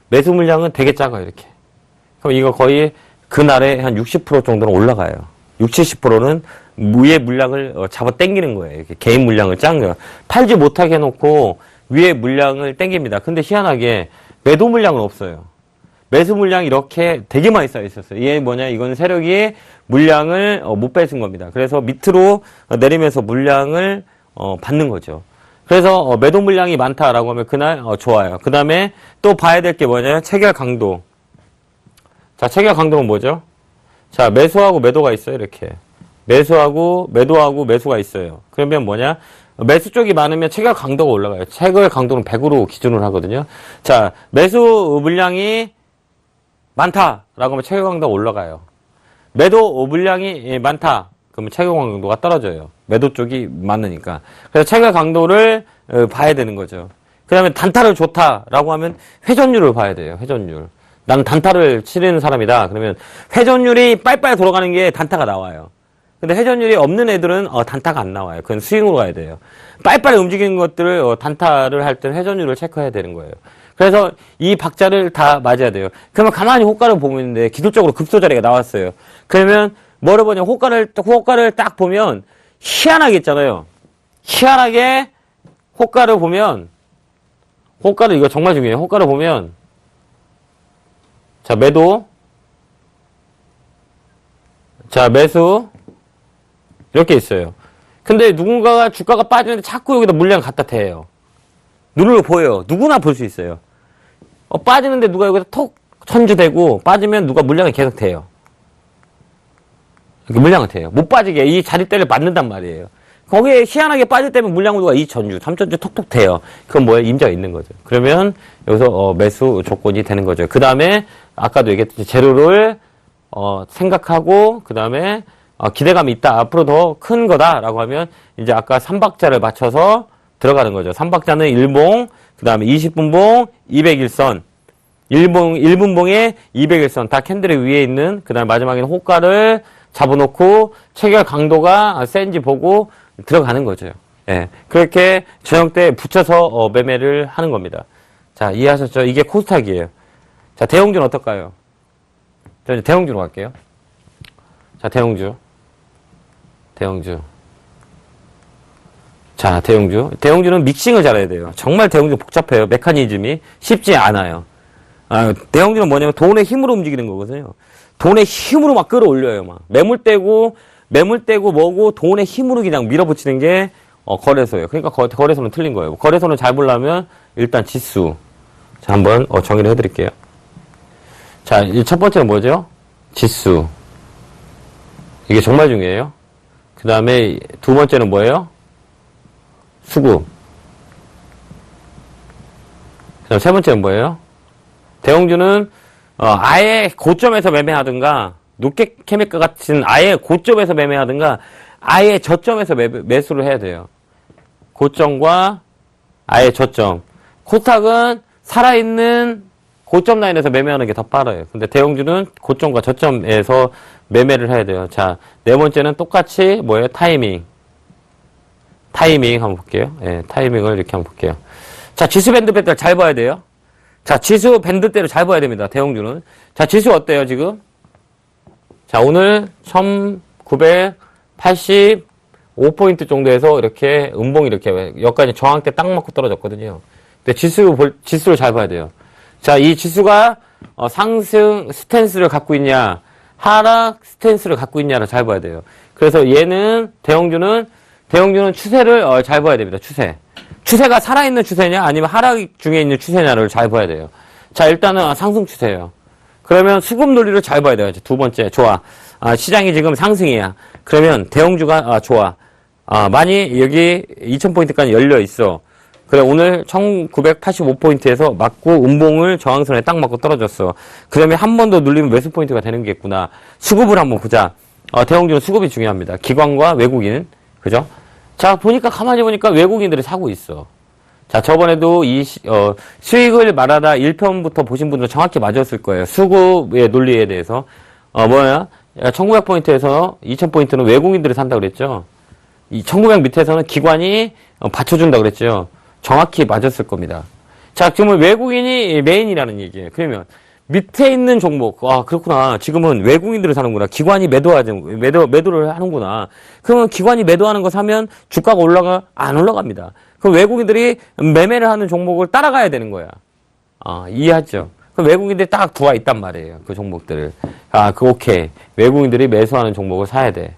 매수 물량은 되게 작아요. 이렇게. 그럼 이거 거의 그날에 한 60% 정도는 올라가요. 60, 70%는 위에 물량을 잡아 당기는 거예요. 이렇게 개인 물량을 짠 거예요. 팔지 못하게 해놓고 위에 물량을 당깁니다. 근데 희한하게 매도 물량은 없어요. 매수 물량이 이렇게 되게 많이 쌓여 있었어요. 이게 뭐냐? 이건 세력이 물량을 못 뺏은 겁니다. 그래서 밑으로 내리면서 물량을 받는 거죠. 그래서 매도 물량이 많다라고 하면 그날 좋아요. 그 다음에 또 봐야 될 게 뭐냐? 체결 강도. 자, 체결 강도는 뭐죠? 자, 매수하고 매도가 있어요. 이렇게. 매수하고 매도하고 매수가 있어요. 그러면 뭐냐? 매수 쪽이 많으면 체결 강도가 올라가요. 체결 강도는 100으로 기준을 하거든요. 자, 매수 물량이 많다라고 하면 체결 강도가 올라가요. 매도 물량이 많다. 그러면 체결 강도가 떨어져요. 매도 쪽이 많으니까. 그래서 체결 강도를 봐야 되는 거죠. 그 다음에 단타를 좋다라고 하면 회전율을 봐야 돼요. 회전율. 나는 단타를 치르는 사람이다. 그러면 회전율이 빨빨 돌아가는 게 단타가 나와요. 근데 회전율이 없는 애들은 단타가 안 나와요. 그건 스윙으로 가야 돼요. 빨빨 움직이는 것들을 단타를 할 때는 회전율을 체크해야 되는 거예요. 그래서 이 박자를 다 맞아야 돼요. 그러면 가만히 호가를 보면 있는데 기술적으로 급소 자리가 나왔어요. 그러면 뭐를 보냐? 호가를 딱 보면 희한하게 있잖아요. 희한하게 호가를 보면 호가를 이거 정말 중요해요. 호가를 보면 자, 매도. 자, 매수. 이렇게 있어요. 근데 누군가가 주가가 빠지는데 자꾸 여기다 물량 갖다 대요. 눈으로 보여요. 누구나 볼 수 있어요. 빠지는데 누가 여기다 톡 천주대고 빠지면 누가 물량을 계속 대요. 이렇게 물량을 대요. 못 빠지게 이 자리대를 맞는단 말이에요. 거기에 희한하게 빠질 때면 물량을 누가 2천주, 3천주 톡톡 대요. 그건 뭐예요? 임자가 있는 거죠. 그러면 여기서 매수 조건이 되는 거죠. 그 다음에 아까도 얘기했듯이 재료를 생각하고 그 다음에 기대감이 있다. 앞으로 더 큰 거다라고 하면 이제 아까 3박자를 맞춰서 들어가는 거죠. 3박자는 1봉, 그 다음에 20분봉, 201선. 1분봉에 201선. 다 캔들의 위에 있는, 그 다음에 마지막에는 호가를 잡아놓고 체결 강도가 센지 보고 들어가는 거죠. 예. 그렇게 저녁 때 붙여서 매매를 하는 겁니다. 자, 이해하셨죠? 이게 코스닥이에요. 자, 대형주는 어떨까요? 저 이제 대형주로 갈게요. 자, 대형주. 자, 대형주. 대형주는 믹싱을 잘해야 돼요. 정말 대형주 복잡해요. 메커니즘이 쉽지 않아요. 대형주는 뭐냐면 돈의 힘으로 움직이는 거거든요. 돈의 힘으로 막 끌어올려요. 막 매물 떼고 뭐고 돈의 힘으로 그냥 밀어붙이는 게 거래소예요. 그러니까 거래소는 틀린 거예요. 거래소는 잘 보려면 일단 지수. 자, 한번 정의를 해드릴게요. 자, 첫 번째는 뭐죠? 지수. 이게 정말 중요해요. 그 다음에 두 번째는 뭐예요? 수급. 그 다음 세 번째는 뭐예요? 대형주는 아예 고점에서 매매하든가 노케케미카 같은 아예 고점에서 매매하든가 아예 저점에서 매수를 해야 돼요. 고점과 아예 저점. 코스닥은 살아있는 고점 라인에서 매매하는 게 더 빠르요. 근데 대형주는 고점과 저점에서 매매를 해야 돼요. 자, 네 번째는 똑같이 뭐예요? 타이밍 한번 볼게요. 예, 타이밍을 이렇게 한번 볼게요. 자, 지수 밴드대를 잘 봐야 돼요. 자, 지수 밴드대로 잘 봐야 됩니다. 대형주는. 자, 지수 어때요, 지금? 자, 오늘 1985포인트 정도에서 이렇게 음봉이 이렇게 여기까지 저항대 딱 맞고 떨어졌거든요. 근데 지수를 잘 봐야 돼요. 자, 이 지수가 상승 스탠스를 갖고 있냐, 하락 스탠스를 갖고 있냐를 잘 봐야 돼요. 그래서 얘는 대형주는 대형주는 추세를 잘 봐야 됩니다. 추세가 살아있는 추세냐 아니면 하락 중에 있는 추세냐를 잘 봐야 돼요. 자, 일단은 상승 추세예요. 그러면 수급 논리를 잘 봐야 돼요. 두 번째, 좋아. 시장이 지금 상승이야. 그러면 대형주가 좋아. 많이 여기 2000포인트까지 열려 있어. 그래, 오늘 1985포인트에서 맞고 음봉을 저항선에 딱 맞고 떨어졌어. 그러면 한 번 더 눌리면 매수 포인트가 되는 게겠구나. 수급을 한번 보자. 대형주는 수급이 중요합니다. 기관과 외국인. 그죠? 자, 가만히 보니까 외국인들이 사고 있어. 자, 저번에도 수익을 말하다 1편부터 보신 분들은 정확히 맞았을 거예요. 수급의 논리에 대해서. 1900포인트에서 2000포인트는 외국인들이 산다 그랬죠? 이 1900 밑에서는 기관이 받쳐준다 그랬죠? 정확히 맞았을 겁니다. 자, 지금은 외국인이 메인이라는 얘기예요. 그러면 밑에 있는 종목, 그렇구나. 지금은 외국인들을 사는구나. 기관이 매도를 하는구나. 그러면 기관이 매도하는 거 사면 주가가 올라가? 안 올라갑니다. 그럼 외국인들이 매매를 하는 종목을 따라가야 되는 거야. 이해하죠? 그럼 외국인들이 딱 들어와 있단 말이에요. 그 종목들을. 오케이. 외국인들이 매수하는 종목을 사야 돼.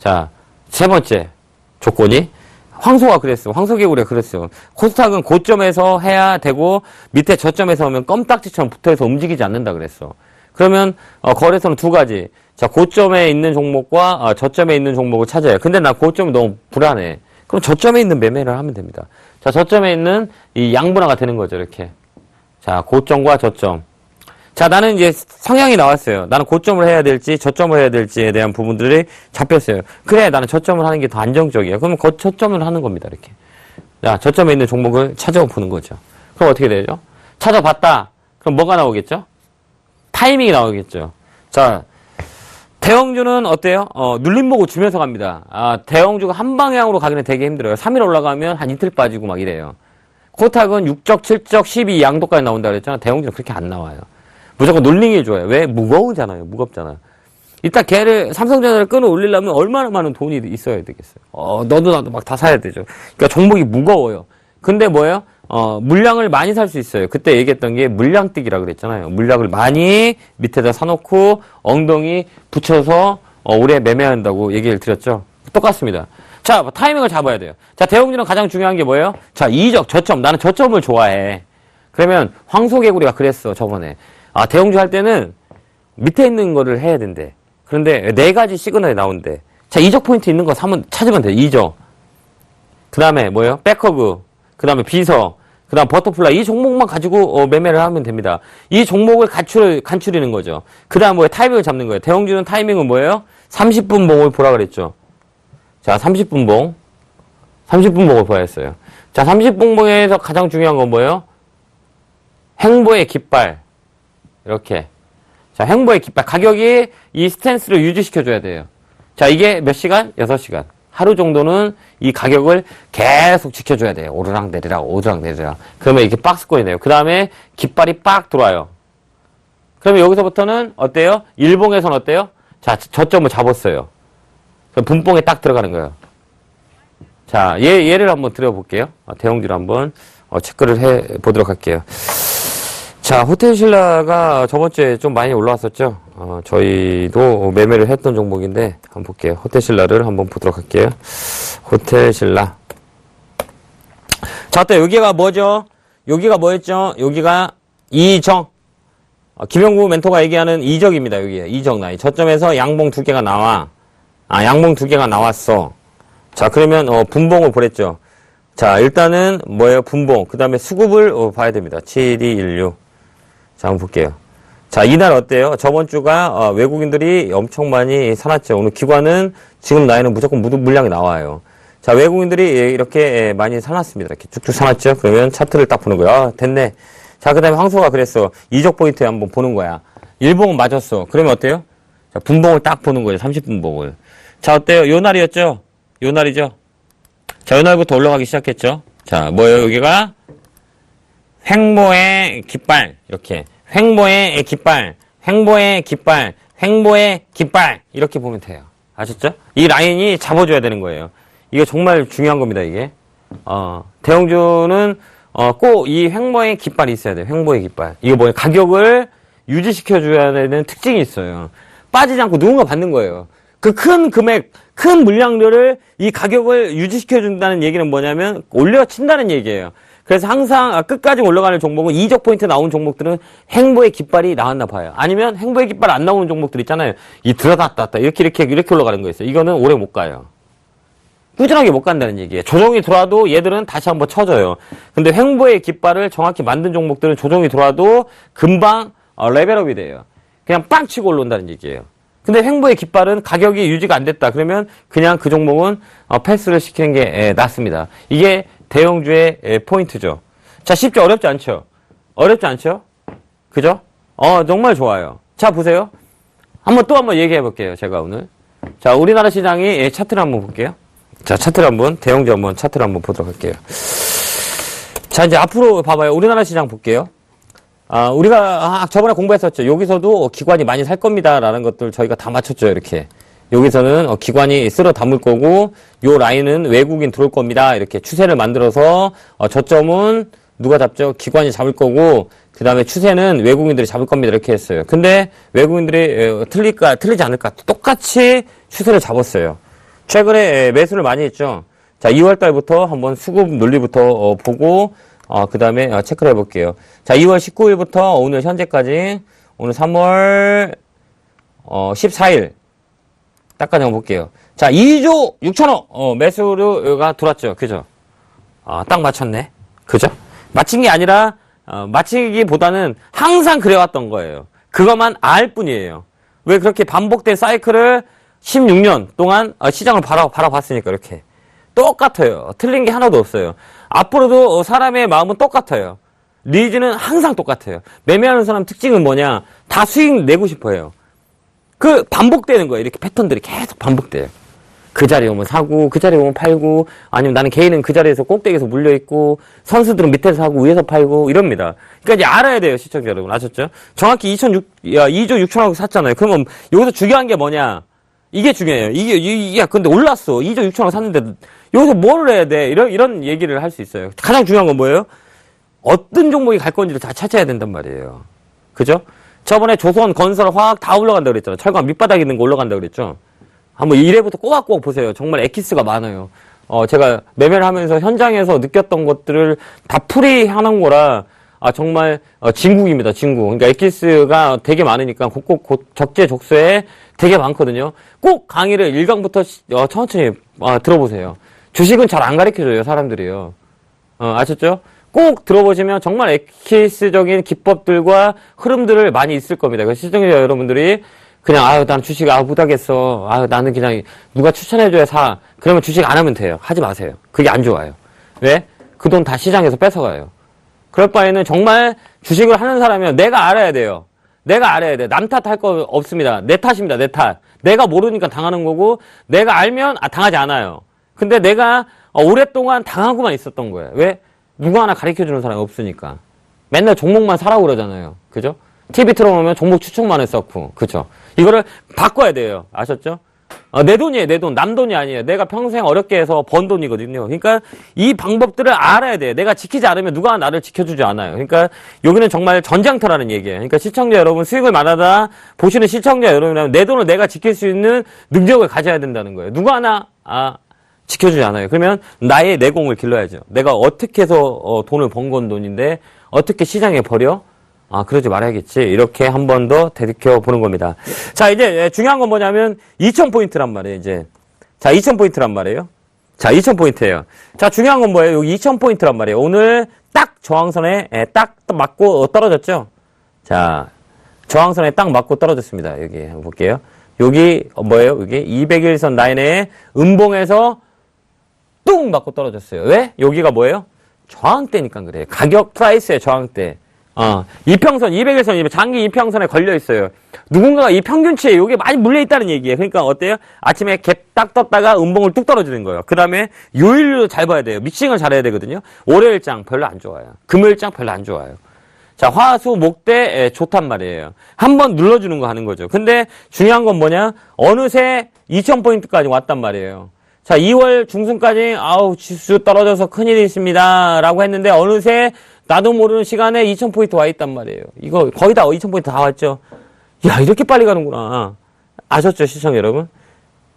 자, 세 번째 조건이 황소가 그랬어. 황소개구리가 그랬어. 코스닥은 고점에서 해야 되고 밑에 저점에서 오면 껌딱지처럼 붙어서 움직이지 않는다 그랬어. 그러면 거래소는 두 가지. 자, 고점에 있는 종목과 저점에 있는 종목을 찾아요. 근데 나 고점이 너무 불안해. 그럼 저점에 있는 매매를 하면 됩니다. 자, 저점에 있는 이 양분화가 되는 거죠. 이렇게. 자, 고점과 저점. 자, 나는 이제 성향이 나왔어요. 나는 고점을 해야 될지 저점을 해야 될지에 대한 부분들이 잡혔어요. 그래, 나는 저점을 하는 게 더 안정적이야. 그러면 저점을 하는 겁니다. 이렇게. 자, 저점에 있는 종목을 찾아보는 거죠. 그럼 어떻게 되죠? 찾아봤다. 그럼 뭐가 나오겠죠? 타이밍이 나오겠죠. 자, 대형주는 어때요? 눌림 보고 주면서 갑니다. 대형주가 한 방향으로 가기는 되게 힘들어요. 3일 올라가면 한 이틀 빠지고 막 이래요. 코스닥은 6적, 7적, 12 양도까지 나온다 그랬잖아. 대형주는 그렇게 안 나와요. 무조건 놀링이 좋아요. 왜? 무거우잖아요. 무겁잖아요. 이따 삼성전자를 끌어올리려면 얼마나 많은 돈이 있어야 되겠어요. 너도 나도 막 다 사야 되죠. 그러니까 종목이 무거워요. 근데 뭐예요? 물량을 많이 살 수 있어요. 그때 얘기했던 게 물량뛰기라 그랬잖아요. 물량을 많이 밑에다 사놓고 엉덩이 붙여서 오래 매매한다고 얘기를 드렸죠. 똑같습니다. 자, 타이밍을 잡아야 돼요. 자, 대형주는 가장 중요한 게 뭐예요? 자, 이적, 저점. 나는 저점을 좋아해. 그러면 황소개구리가 그랬어, 저번에. 대형주 할 때는 밑에 있는 거를 해야 된대. 그런데 네 가지 시그널이 나온대. 자, 이적 포인트 있는 거 찾으면 돼. 이적. 그 다음에 뭐예요? 백허그. 그 다음에 비서. 그 다음 버터플라이. 이 종목만 가지고 매매를 하면 됩니다. 이 종목을 간추리는 거죠. 그 다음 뭐예요? 타이밍을 잡는 거예요. 대형주는 타이밍은 뭐예요? 30분 봉을 보라 그랬죠. 자, 30분 봉. 30분 봉을 봐야 했어요. 자, 30분 봉에서 가장 중요한 건 뭐예요? 행보의 깃발. 이렇게. 자, 행보의 깃발. 가격이 이 스탠스를 유지시켜줘야 돼요. 자, 이게 몇 시간? 6시간. 하루 정도는 이 가격을 계속 지켜줘야 돼요. 오르락 내리락, 오르락 내리락. 그러면 이렇게 박스권이 돼요. 그 다음에 깃발이 빡 들어와요. 그러면 여기서부터는 어때요? 일봉에서는 어때요? 자, 저점을 잡았어요. 그럼 분봉에 딱 들어가는 거예요. 자, 얘를 한번 드려볼게요. 대형주를 한번 체크를 해 보도록 할게요. 자, 호텔신라가 저번주에 좀 많이 올라왔었죠. 저희도 매매를 했던 종목인데 한번 볼게요. 호텔신라를 한번 보도록 할게요. 호텔신라. 자, 어때요? 여기가 뭐죠? 여기가 뭐였죠? 여기가 이적. 김영구 멘토가 얘기하는 이적입니다. 여기에 이적 라인. 저점에서 양봉 두 개가 나와. 양봉 두 개가 나왔어. 자, 그러면 분봉을 보랬죠. 자, 일단은 뭐예요? 분봉. 그 다음에 수급을 봐야 됩니다. 7216. 자, 한번 볼게요. 자, 이날 어때요? 저번 주가 외국인들이 엄청 많이 사놨죠. 오늘 기관은 지금 라인은 무조건 물량이 나와요. 자, 외국인들이 이렇게 많이 사놨습니다. 이렇게 쭉쭉 사놨죠. 그러면 차트를 딱 보는 거야. 됐네. 자, 그 다음에 황소가 그랬어. 이적 포인트 한번 보는 거야. 일봉은 맞았어. 그러면 어때요? 자, 분봉을 딱 보는 거예요. 30분봉을. 자, 어때요? 요 날이었죠? 요 날이죠? 자, 요 날부터 올라가기 시작했죠? 자, 뭐예요? 여기가 횡보의 깃발. 이렇게. 횡보의 깃발. 횡보의 깃발. 횡보의 깃발. 이렇게 보면 돼요. 아셨죠? 이 라인이 잡아줘야 되는 거예요. 이게 정말 중요한 겁니다, 이게. 대형주는, 꼭 이 횡보의 깃발이 있어야 돼요. 횡보의 깃발. 이게 뭐예요? 가격을 유지시켜줘야 되는 특징이 있어요. 빠지지 않고 누군가 받는 거예요. 그 큰 금액, 큰 물량들을 이 가격을 유지시켜준다는 얘기는 뭐냐면 올려친다는 얘기예요. 그래서 항상 끝까지 올라가는 종목은 이적 포인트 나온 종목들은 행보의 깃발이 나왔나 봐요. 아니면 행보의 깃발 안 나오는 종목들 있잖아요. 이 들어갔다 이렇게 올라가는 거 있어요. 이거는 오래 못 가요. 꾸준하게 못 간다는 얘기예요. 조정이 들어와도 얘들은 다시 한번 쳐져요. 근데 행보의 깃발을 정확히 만든 종목들은 조정이 들어와도 금방 레벨업이 돼요. 그냥 빵 치고 올라온다는 얘기예요. 근데 행보의 깃발은 가격이 유지가 안 됐다. 그러면 그냥 그 종목은 패스를 시키는 게 낫습니다. 이게 대형주의 포인트죠. 자, 쉽죠? 어렵지 않죠? 어렵지 않죠? 그죠? 정말 좋아요. 자, 보세요. 또 한번 얘기해 볼게요. 제가 오늘. 자, 우리나라 시장이 차트를 한번 볼게요. 자, 대형주 한번 차트를 한번 보도록 할게요. 자, 이제 앞으로 봐봐요. 우리나라 시장 볼게요. 우리가 저번에 공부했었죠. 여기서도 기관이 많이 살 겁니다라는 것들 저희가 다 맞췄죠. 이렇게. 여기서는 기관이 쓸어 담을 거고 요 라인은 외국인 들어올 겁니다. 이렇게 추세를 만들어서 저점은 누가 잡죠? 기관이 잡을 거고 그 다음에 추세는 외국인들이 잡을 겁니다. 이렇게 했어요. 근데 외국인들이 틀리지 않을까? 똑같이 추세를 잡았어요. 최근에 매수를 많이 했죠. 자, 2월 달부터 한번 수급 논리부터 보고 그 다음에 체크를 해볼게요. 자, 2월 19일부터 오늘 현재까지 오늘 3월 14일 딱까지 한번 볼게요. 자, 2조 6천억 매수가 들어왔죠. 그죠? 딱 맞췄네. 그죠? 맞힌 게 아니라 맞히기보다는 항상 그래왔던 거예요. 그것만 알 뿐이에요. 왜 그렇게 반복된 사이클을 16년 동안 시장을 바라봤으니까 이렇게. 똑같아요. 틀린 게 하나도 없어요. 앞으로도 사람의 마음은 똑같아요. 니즈는 항상 똑같아요. 매매하는 사람 특징은 뭐냐? 다 수익 내고 싶어 해요. 그 반복되는 거예요. 이렇게 패턴들이 계속 반복돼요. 그 자리에 오면 사고, 그 자리에 오면 팔고, 아니면 나는 개인은 그 자리에서 꼭대기에서 물려있고, 선수들은 밑에서 사고, 위에서 팔고, 이럽니다. 그러니까 이제 알아야 돼요, 시청자 여러분. 아셨죠? 정확히 2조 6천억 샀잖아요. 그러면 여기서 중요한 게 뭐냐? 이게 중요해요. 근데 올랐어. 2조 6천억 샀는데, 여기서 뭘 해야 돼? 이런 얘기를 할 수 있어요. 가장 중요한 건 뭐예요? 어떤 종목이 갈 건지를 다 찾아야 된단 말이에요. 그죠? 저번에 조선, 건설, 화학 다 올라간다고 그랬잖아요. 철강 밑바닥 있는 거 올라간다고 그랬죠? 한번 1회부터 꼬박꼬박 보세요. 정말 엑기스가 많아요. 제가 매매를 하면서 현장에서 느꼈던 것들을 다 풀이하는 거라, 정말, 진국입니다, 진국. 그러니까 엑기스가 되게 많으니까 적재적소에 되게 많거든요. 꼭 강의를 1강부터 천천히 들어보세요. 주식은 잘 안 가르쳐줘요, 사람들이요. 아셨죠? 꼭 들어보시면 정말 엑기스적인 기법들과 흐름들을 많이 있을 겁니다. 그래서 시청자 여러분들이 그냥 난 주식 못하겠어. 나는 그냥 누가 추천해줘야 사. 그러면 주식 안 하면 돼요. 하지 마세요. 그게 안 좋아요. 왜? 그 돈 다 시장에서 뺏어가요. 그럴 바에는 정말 주식을 하는 사람이면 내가 알아야 돼요. 내가 알아야 돼. 남 탓 할 거 없습니다. 내 탓입니다. 내 탓. 내가 모르니까 당하는 거고 내가 알면 당하지 않아요. 근데 내가 오랫동안 당하고만 있었던 거예요. 왜? 누구 하나 가르쳐주는 사람이 없으니까. 맨날 종목만 사라고 그러잖아요. 그죠? TV 틀어놓으면 종목 추측만 했었고. 그죠? 이거를 바꿔야 돼요. 아셨죠? 내 돈이에요, 내 돈. 남 돈이 아니에요. 내가 평생 어렵게 해서 번 돈이거든요. 그러니까 이 방법들을 알아야 돼요. 내가 지키지 않으면 누가 나를 지켜주지 않아요. 그러니까 여기는 정말 전장터라는 얘기예요. 그러니까 시청자 여러분, 수익을 말하다 보시는 시청자 여러분이라면 내 돈을 내가 지킬 수 있는 능력을 가져야 된다는 거예요. 누가 하나 지켜주지 않아요. 그러면 나의 내공을 길러야죠. 내가 어떻게 해서 돈을 번 건 돈인데 어떻게 시장에 버려? 그러지 말아야겠지. 이렇게 한 번 더 되돌켜 보는 겁니다. 자, 이제 중요한 건 뭐냐면 2000포인트란 말이에요, 이제. 자, 2000포인트란 말이에요. 자, 2000포인트예요. 자, 중요한 건 뭐예요? 여기 2000포인트란 말이에요. 오늘 딱 저항선에 딱 맞고 떨어졌죠? 자, 저항선에 딱 맞고 떨어졌습니다. 여기 한번 볼게요. 여기 뭐예요? 여기 200일선 라인에 음봉에서 뚱 맞고 떨어졌어요. 왜? 여기가 뭐예요? 저항대니까 그래요. 가격 프라이스의 저항대. 이평선, 200일선, 장기 이평선에 걸려 있어요. 누군가가 이 평균치에 여기에 많이 물려 있다는 얘기예요. 그러니까 어때요? 아침에 갭 딱 떴다가 음봉을 뚝 떨어지는 거예요. 그 다음에 요일로 잘 봐야 돼요. 믹싱을 잘해야 되거든요. 월요일장 별로 안 좋아요. 금요일장 별로 안 좋아요. 자, 화, 수, 목, 대 좋단 말이에요. 한번 눌러주는 거 하는 거죠. 근데 중요한 건 뭐냐? 어느새 2000포인트까지 왔단 말이에요. 자, 2월 중순까지 지수 떨어져서 큰일이 있습니다. 라고 했는데 어느새 나도 모르는 시간에 2000포인트 와 있단 말이에요. 이거 거의 다 2000포인트 다 왔죠. 야, 이렇게 빨리 가는구나. 아셨죠, 시청 여러분?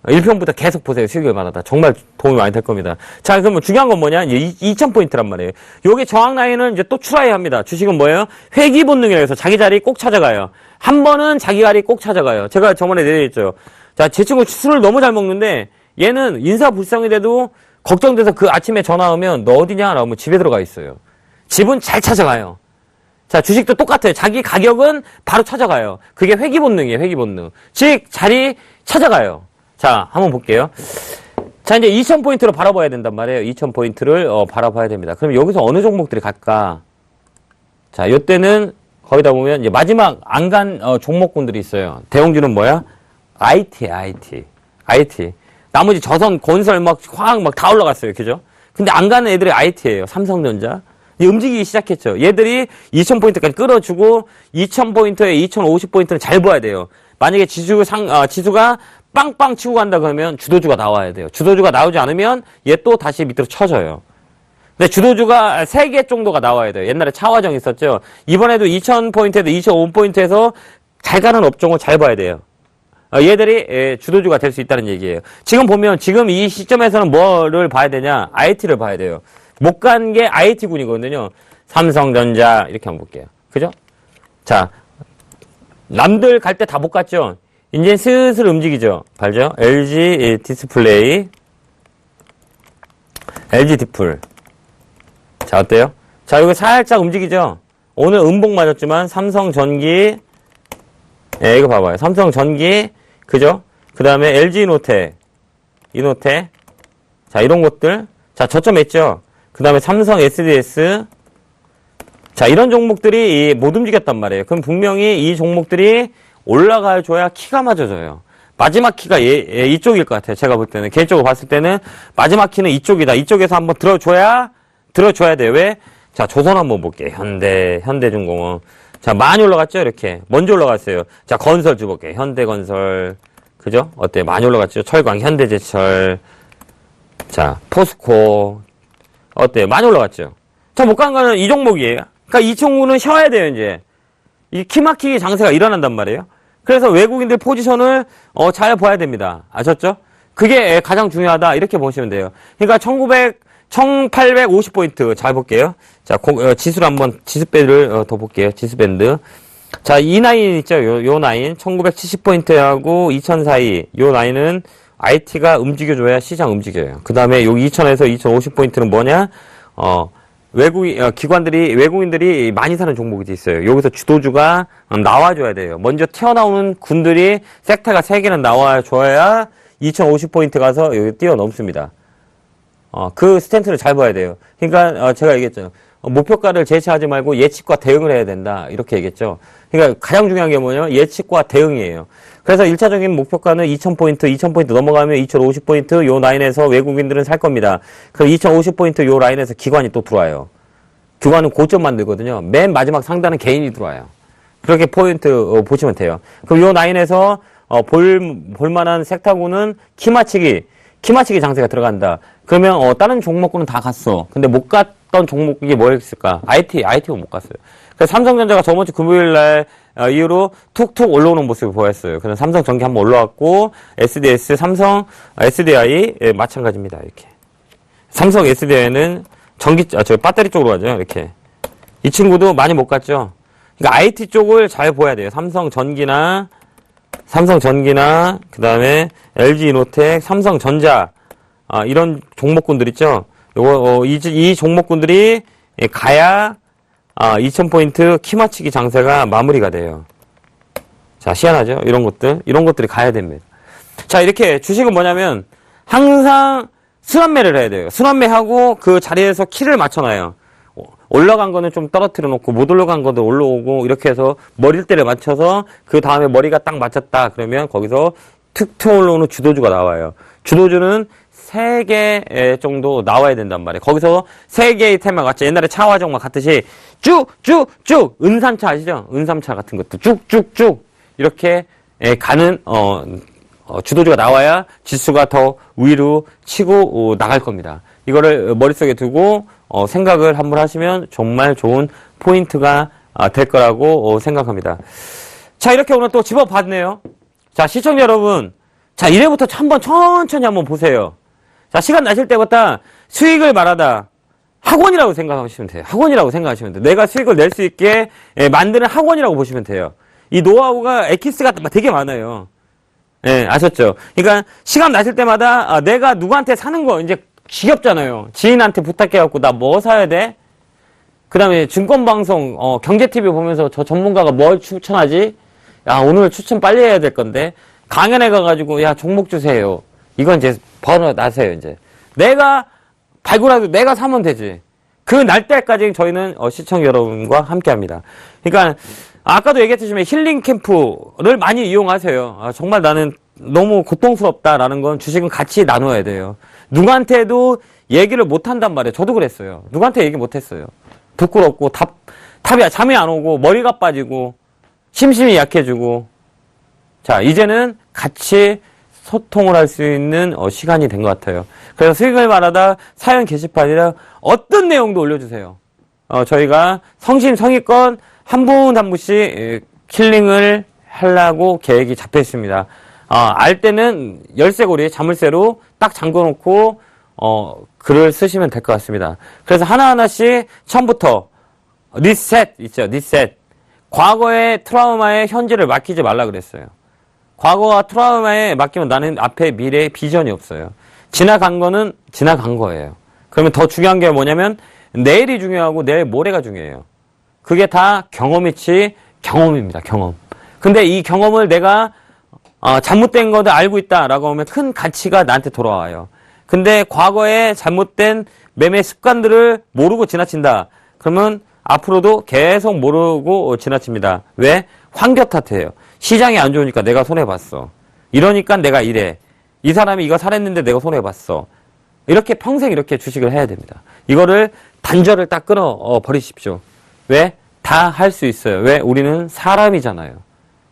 1편부터 계속 보세요. 수익을마다. 정말 도움이 많이 될 겁니다. 자, 그러면 중요한 건 뭐냐? 2000포인트란 말이에요. 요게 저항 라인은 이제 또 추라이 합니다. 주식은 뭐예요? 회귀 본능이라고 해서 자기 자리 꼭 찾아가요. 한 번은 자기 자리 꼭 찾아가요. 제가 저번에 내려줬죠. 자, 제 친구 술을 너무 잘 먹는데 얘는 인사불성이 돼도 걱정돼서 그 아침에 전화 오면 너 어디냐? 라고 하면 집에 들어가 있어요. 집은 잘 찾아가요. 자, 주식도 똑같아요. 자기 가격은 바로 찾아가요. 그게 회귀 본능이에요. 회귀 본능. 즉, 자리 찾아가요. 자, 한번 볼게요. 자, 이제 2000포인트로 바라봐야 된단 말이에요. 2000포인트를 바라봐야 됩니다. 그럼 여기서 어느 종목들이 갈까? 자, 요때는 거기다 보면 이제 마지막 안 간 종목군들이 있어요. 대형주는 뭐야? IT. 나머지 저선, 건설 막 화학 막 다 올라갔어요. 그죠? 근데 안 가는 애들이 IT예요. 삼성전자. 움직이기 시작했죠. 얘들이 2000포인트까지 끌어주고 2000포인트에 2050포인트는 잘 봐야 돼요. 만약에 지수가 빵빵 치고 간다 그러면 주도주가 나와야 돼요. 주도주가 나오지 않으면 얘 또 다시 밑으로 쳐져요. 근데 주도주가 3개 정도가 나와야 돼요. 옛날에 차화정 있었죠. 이번에도 2000포인트에도 2005포인트에서 잘 가는 업종을 잘 봐야 돼요. 얘들이 주도주가 될 수 있다는 얘기예요. 지금 보면 지금 이 시점에서는 뭐를 봐야 되냐? IT를 봐야 돼요. 못 간 게 IT군이거든요. 삼성전자 이렇게 한번 볼게요. 그죠? 자, 남들 갈 때 다 못 갔죠? 이제 슬슬 움직이죠. 발죠? LG 디스플레이, LG 디플. 자, 어때요? 자, 여기 살짝 움직이죠? 오늘 음봉 맞았지만 삼성전기, 이거 봐봐요. 삼성전기, 그죠? 그 다음에 LG 이노텍. 자, 이런 것들. 자, 저점 했죠? 그 다음에 삼성 SDS. 자, 이런 종목들이 못 움직였단 말이에요. 그럼 분명히 이 종목들이 올라가줘야 키가 맞아져요. 마지막 키가 이쪽일 것 같아요. 제가 볼 때는. 개인적으로 봤을 때는 마지막 키는 이쪽이다. 이쪽에서 한번 들어줘야 돼요. 왜? 자, 조선 한번 볼게요. 현대중공업. 자, 많이 올라갔죠? 이렇게. 먼저 올라갔어요. 자, 건설 주볼게요. 현대건설. 그죠? 어때요? 많이 올라갔죠? 철강, 현대제철. 자, 포스코. 어때요? 많이 올라갔죠? 자, 못 간 거는 이 종목이에요. 그러니까 이 종목은 쉬어야 돼요, 이제. 이 키막히기 장세가 일어난단 말이에요. 그래서 외국인들 포지션을 잘 봐야 됩니다. 아셨죠? 그게 가장 중요하다. 이렇게 보시면 돼요. 그러니까 1850포인트 잘 볼게요. 자, 지수를 한번 지수밴드를 더 볼게요. 지수밴드. 자, 이 라인 있죠? 요 라인 1970포인트하고 2000 사이. 요 라인은 IT가 움직여줘야 시장 움직여요. 그 다음에 여기 2000에서 2050포인트는 뭐냐? 외국인들이 많이 사는 종목이 있어요. 여기서 주도주가 나와줘야 돼요. 먼저 튀어나오는 군들이 섹터가 3개는 나와줘야 2050포인트 가서 여기 뛰어넘습니다. 그 스탠스를 잘 봐야 돼요. 그러니까, 제가 얘기했죠. 목표가를 제시하지 말고 예측과 대응을 해야 된다. 이렇게 얘기했죠. 그러니까 가장 중요한 게 뭐냐면 예측과 대응이에요. 그래서 1차적인 목표가는 2000포인트 넘어가면 2050포인트 요 라인에서 외국인들은 살 겁니다. 그럼 2050포인트 요 라인에서 기관이 또 들어와요. 기관은 고점 만들거든요. 맨 마지막 상단은 개인이 들어와요. 그렇게 포인트 보시면 돼요. 그럼 요 라인에서 볼만한 섹터군은 키맞추기 장세가 들어간다. 그러면 다른 종목군은 다 갔어. 근데 못 갔던 종목이 뭐였을까? IT가 못 갔어요. 그래서 삼성전자가 저번 주 금요일 날 이후로 툭툭 올라오는 모습을 보였어요. 그래서 삼성전기 한번 올라왔고 SDS, 삼성 SDI 마찬가지입니다. 이렇게. 삼성 SDI는 배터리 쪽으로 가죠. 이렇게. 이 친구도 많이 못 갔죠. 그러니까 IT 쪽을 잘 보야 돼요. 삼성전기나 그다음에 LG 이노텍, 삼성전자 이런 종목군들 있죠. 이 종목군들이 가야 2000포인트 키맞추기 장세가 마무리가 돼요. 자, 희한하죠? 이런 것들이 가야 됩니다. 자, 이렇게 주식은 뭐냐면 항상 순환매를 해야 돼요. 순환매하고 그 자리에서 키를 맞춰놔요. 올라간 거는 좀 떨어뜨려 놓고 못 올라간 것도 올라오고 이렇게 해서 머리대를 맞춰서 그 다음에 머리가 딱 맞췄다 그러면 거기서 툭툭 올라오는 주도주가 나와요. 주도주는 3개 정도 나와야 된단 말이에요. 거기서 3개의 테마 같이 옛날에 차화정마 같듯이 쭉쭉쭉 은삼차 아시죠? 은삼차 같은 것도 쭉쭉쭉 이렇게 가는 주도주가 나와야 지수가 더 위로 치고 나갈 겁니다. 이거를 머릿속에 두고 생각을 한번 하시면 정말 좋은 포인트가 될 거라고 생각합니다. 자, 이렇게 오늘 또 집어봤네요. 자, 시청자 여러분. 자, 1회부터 한번 천천히 한번 보세요. 자, 시간 나실 때부터 수익을 말하다 학원이라고 생각하시면 돼요. 학원이라고 생각하시면 돼요. 내가 수익을 낼 수 있게 만드는 학원이라고 보시면 돼요. 이 노하우가 엑기스가 되게 많아요. 예, 아셨죠? 그러니까 시간 나실 때마다 내가 누구한테 사는 거 이제 지겹잖아요. 지인한테 부탁해갖고 나 뭐 사야 돼? 그 다음에 증권방송, 경제TV 보면서 저 전문가가 뭘 추천하지? 야, 오늘 추천 빨리 해야 될 건데. 강연에 가가지고, 야, 종목 주세요. 이건 이제 번호 나세요, 이제. 내가 발굴하고 내가 사면 되지. 그 날때까지 저희는 시청자 여러분과 함께 합니다. 그러니까, 아까도 얘기했지만 힐링 캠프를 많이 이용하세요. 정말 나는 너무 고통스럽다라는 건 주식은 같이 나눠야 돼요. 누구한테도 얘기를 못 한단 말이에요. 저도 그랬어요. 누구한테 얘기 못 했어요. 부끄럽고 잠이 안 오고 머리가 빠지고 심심이 약해지고 자 이제는 같이 소통을 할 수 있는 시간이 된 것 같아요. 그래서 수익을 말하다 사연 게시판이라 어떤 내용도 올려주세요. 저희가 성심성의껏 한 분 한 분씩 킬링을 하려고 계획이 잡혀 있습니다. 알 때는 열쇠고리 자물쇠로 딱 잠궈놓고 글을 쓰시면 될 것 같습니다. 그래서 하나하나씩 처음부터 리셋 있죠. 리셋. 과거의 트라우마에 현재를 맡기지 말라 그랬어요. 과거와 트라우마에 맡기면 나는 앞에 미래에 비전이 없어요. 지나간 거는 지나간 거예요. 그러면 더 중요한 게 뭐냐면 내일이 중요하고 내일 모레가 중요해요. 그게 다 경험이치 경험입니다. 경험. 근데 이 경험을 내가 잘못된 거를 알고 있다라고 하면 큰 가치가 나한테 돌아와요. 근데 과거에 잘못된 매매 습관들을 모르고 지나친다. 그러면 앞으로도 계속 모르고 지나칩니다. 왜? 환경 탓해요. 시장이 안 좋으니까 내가 손해봤어. 이러니까 내가 이래. 이 사람이 이거 사랬는데 내가 손해봤어. 이렇게 평생 이렇게 주식을 해야 됩니다. 이거를 단절을 딱 끊어 버리십시오. 왜? 다 할 수 있어요. 왜? 우리는 사람이잖아요.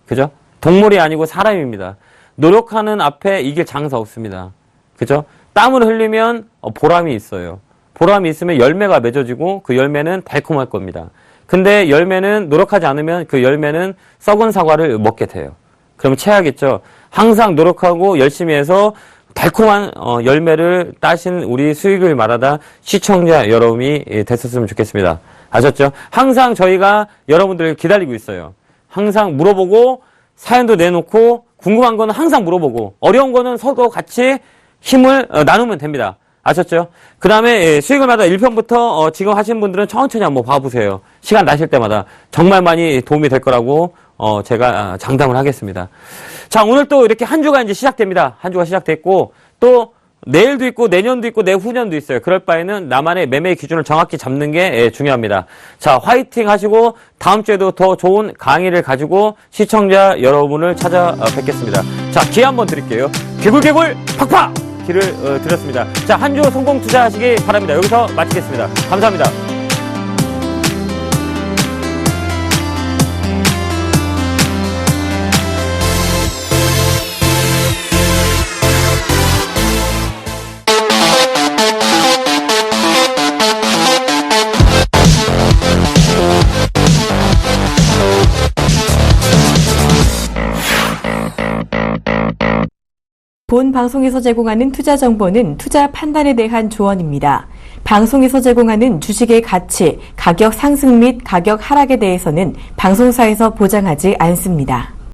그죠? 동물이 아니고 사람입니다. 노력하는 앞에 이길 장사 없습니다. 그죠? 땀을 흘리면 보람이 있어요. 보람이 있으면 열매가 맺어지고 그 열매는 달콤할 겁니다. 근데 열매는 노력하지 않으면 그 열매는 썩은 사과를 먹게 돼요. 그럼 최악이죠. 항상 노력하고 열심히 해서 달콤한 열매를 따신 우리 수익을 말하다 시청자 여러분이 됐었으면 좋겠습니다. 아셨죠? 항상 저희가 여러분들을 기다리고 있어요. 항상 물어보고 사연도 내놓고 궁금한 거는 항상 물어보고 어려운 거는 서로 같이 힘을 나누면 됩니다. 아셨죠? 그 다음에 수익을 마다 1편부터 지금 하시는 분들은 천천히 한번 봐보세요. 시간 나실 때마다 정말 많이 도움이 될 거라고 제가 장담을 하겠습니다. 자, 오늘 또 이렇게 한 주가 이제 시작됩니다. 한 주가 시작됐고 또 내일도 있고 내년도 있고 내후년도 있어요. 그럴 바에는 나만의 매매 기준을 정확히 잡는 게 중요합니다. 자, 화이팅 하시고 다음 주에도 더 좋은 강의를 가지고 시청자 여러분을 찾아뵙겠습니다. 자, 기회 한번 드릴게요. 개굴개굴 팍팍 기를 드렸습니다. 자, 한 주 성공 투자하시기 바랍니다. 여기서 마치겠습니다. 감사합니다. 본 방송에서 제공하는 투자 정보는 투자 판단에 대한 조언입니다. 방송에서 제공하는 주식의 가치, 가격 상승 및 가격 하락에 대해서는 방송사에서 보장하지 않습니다.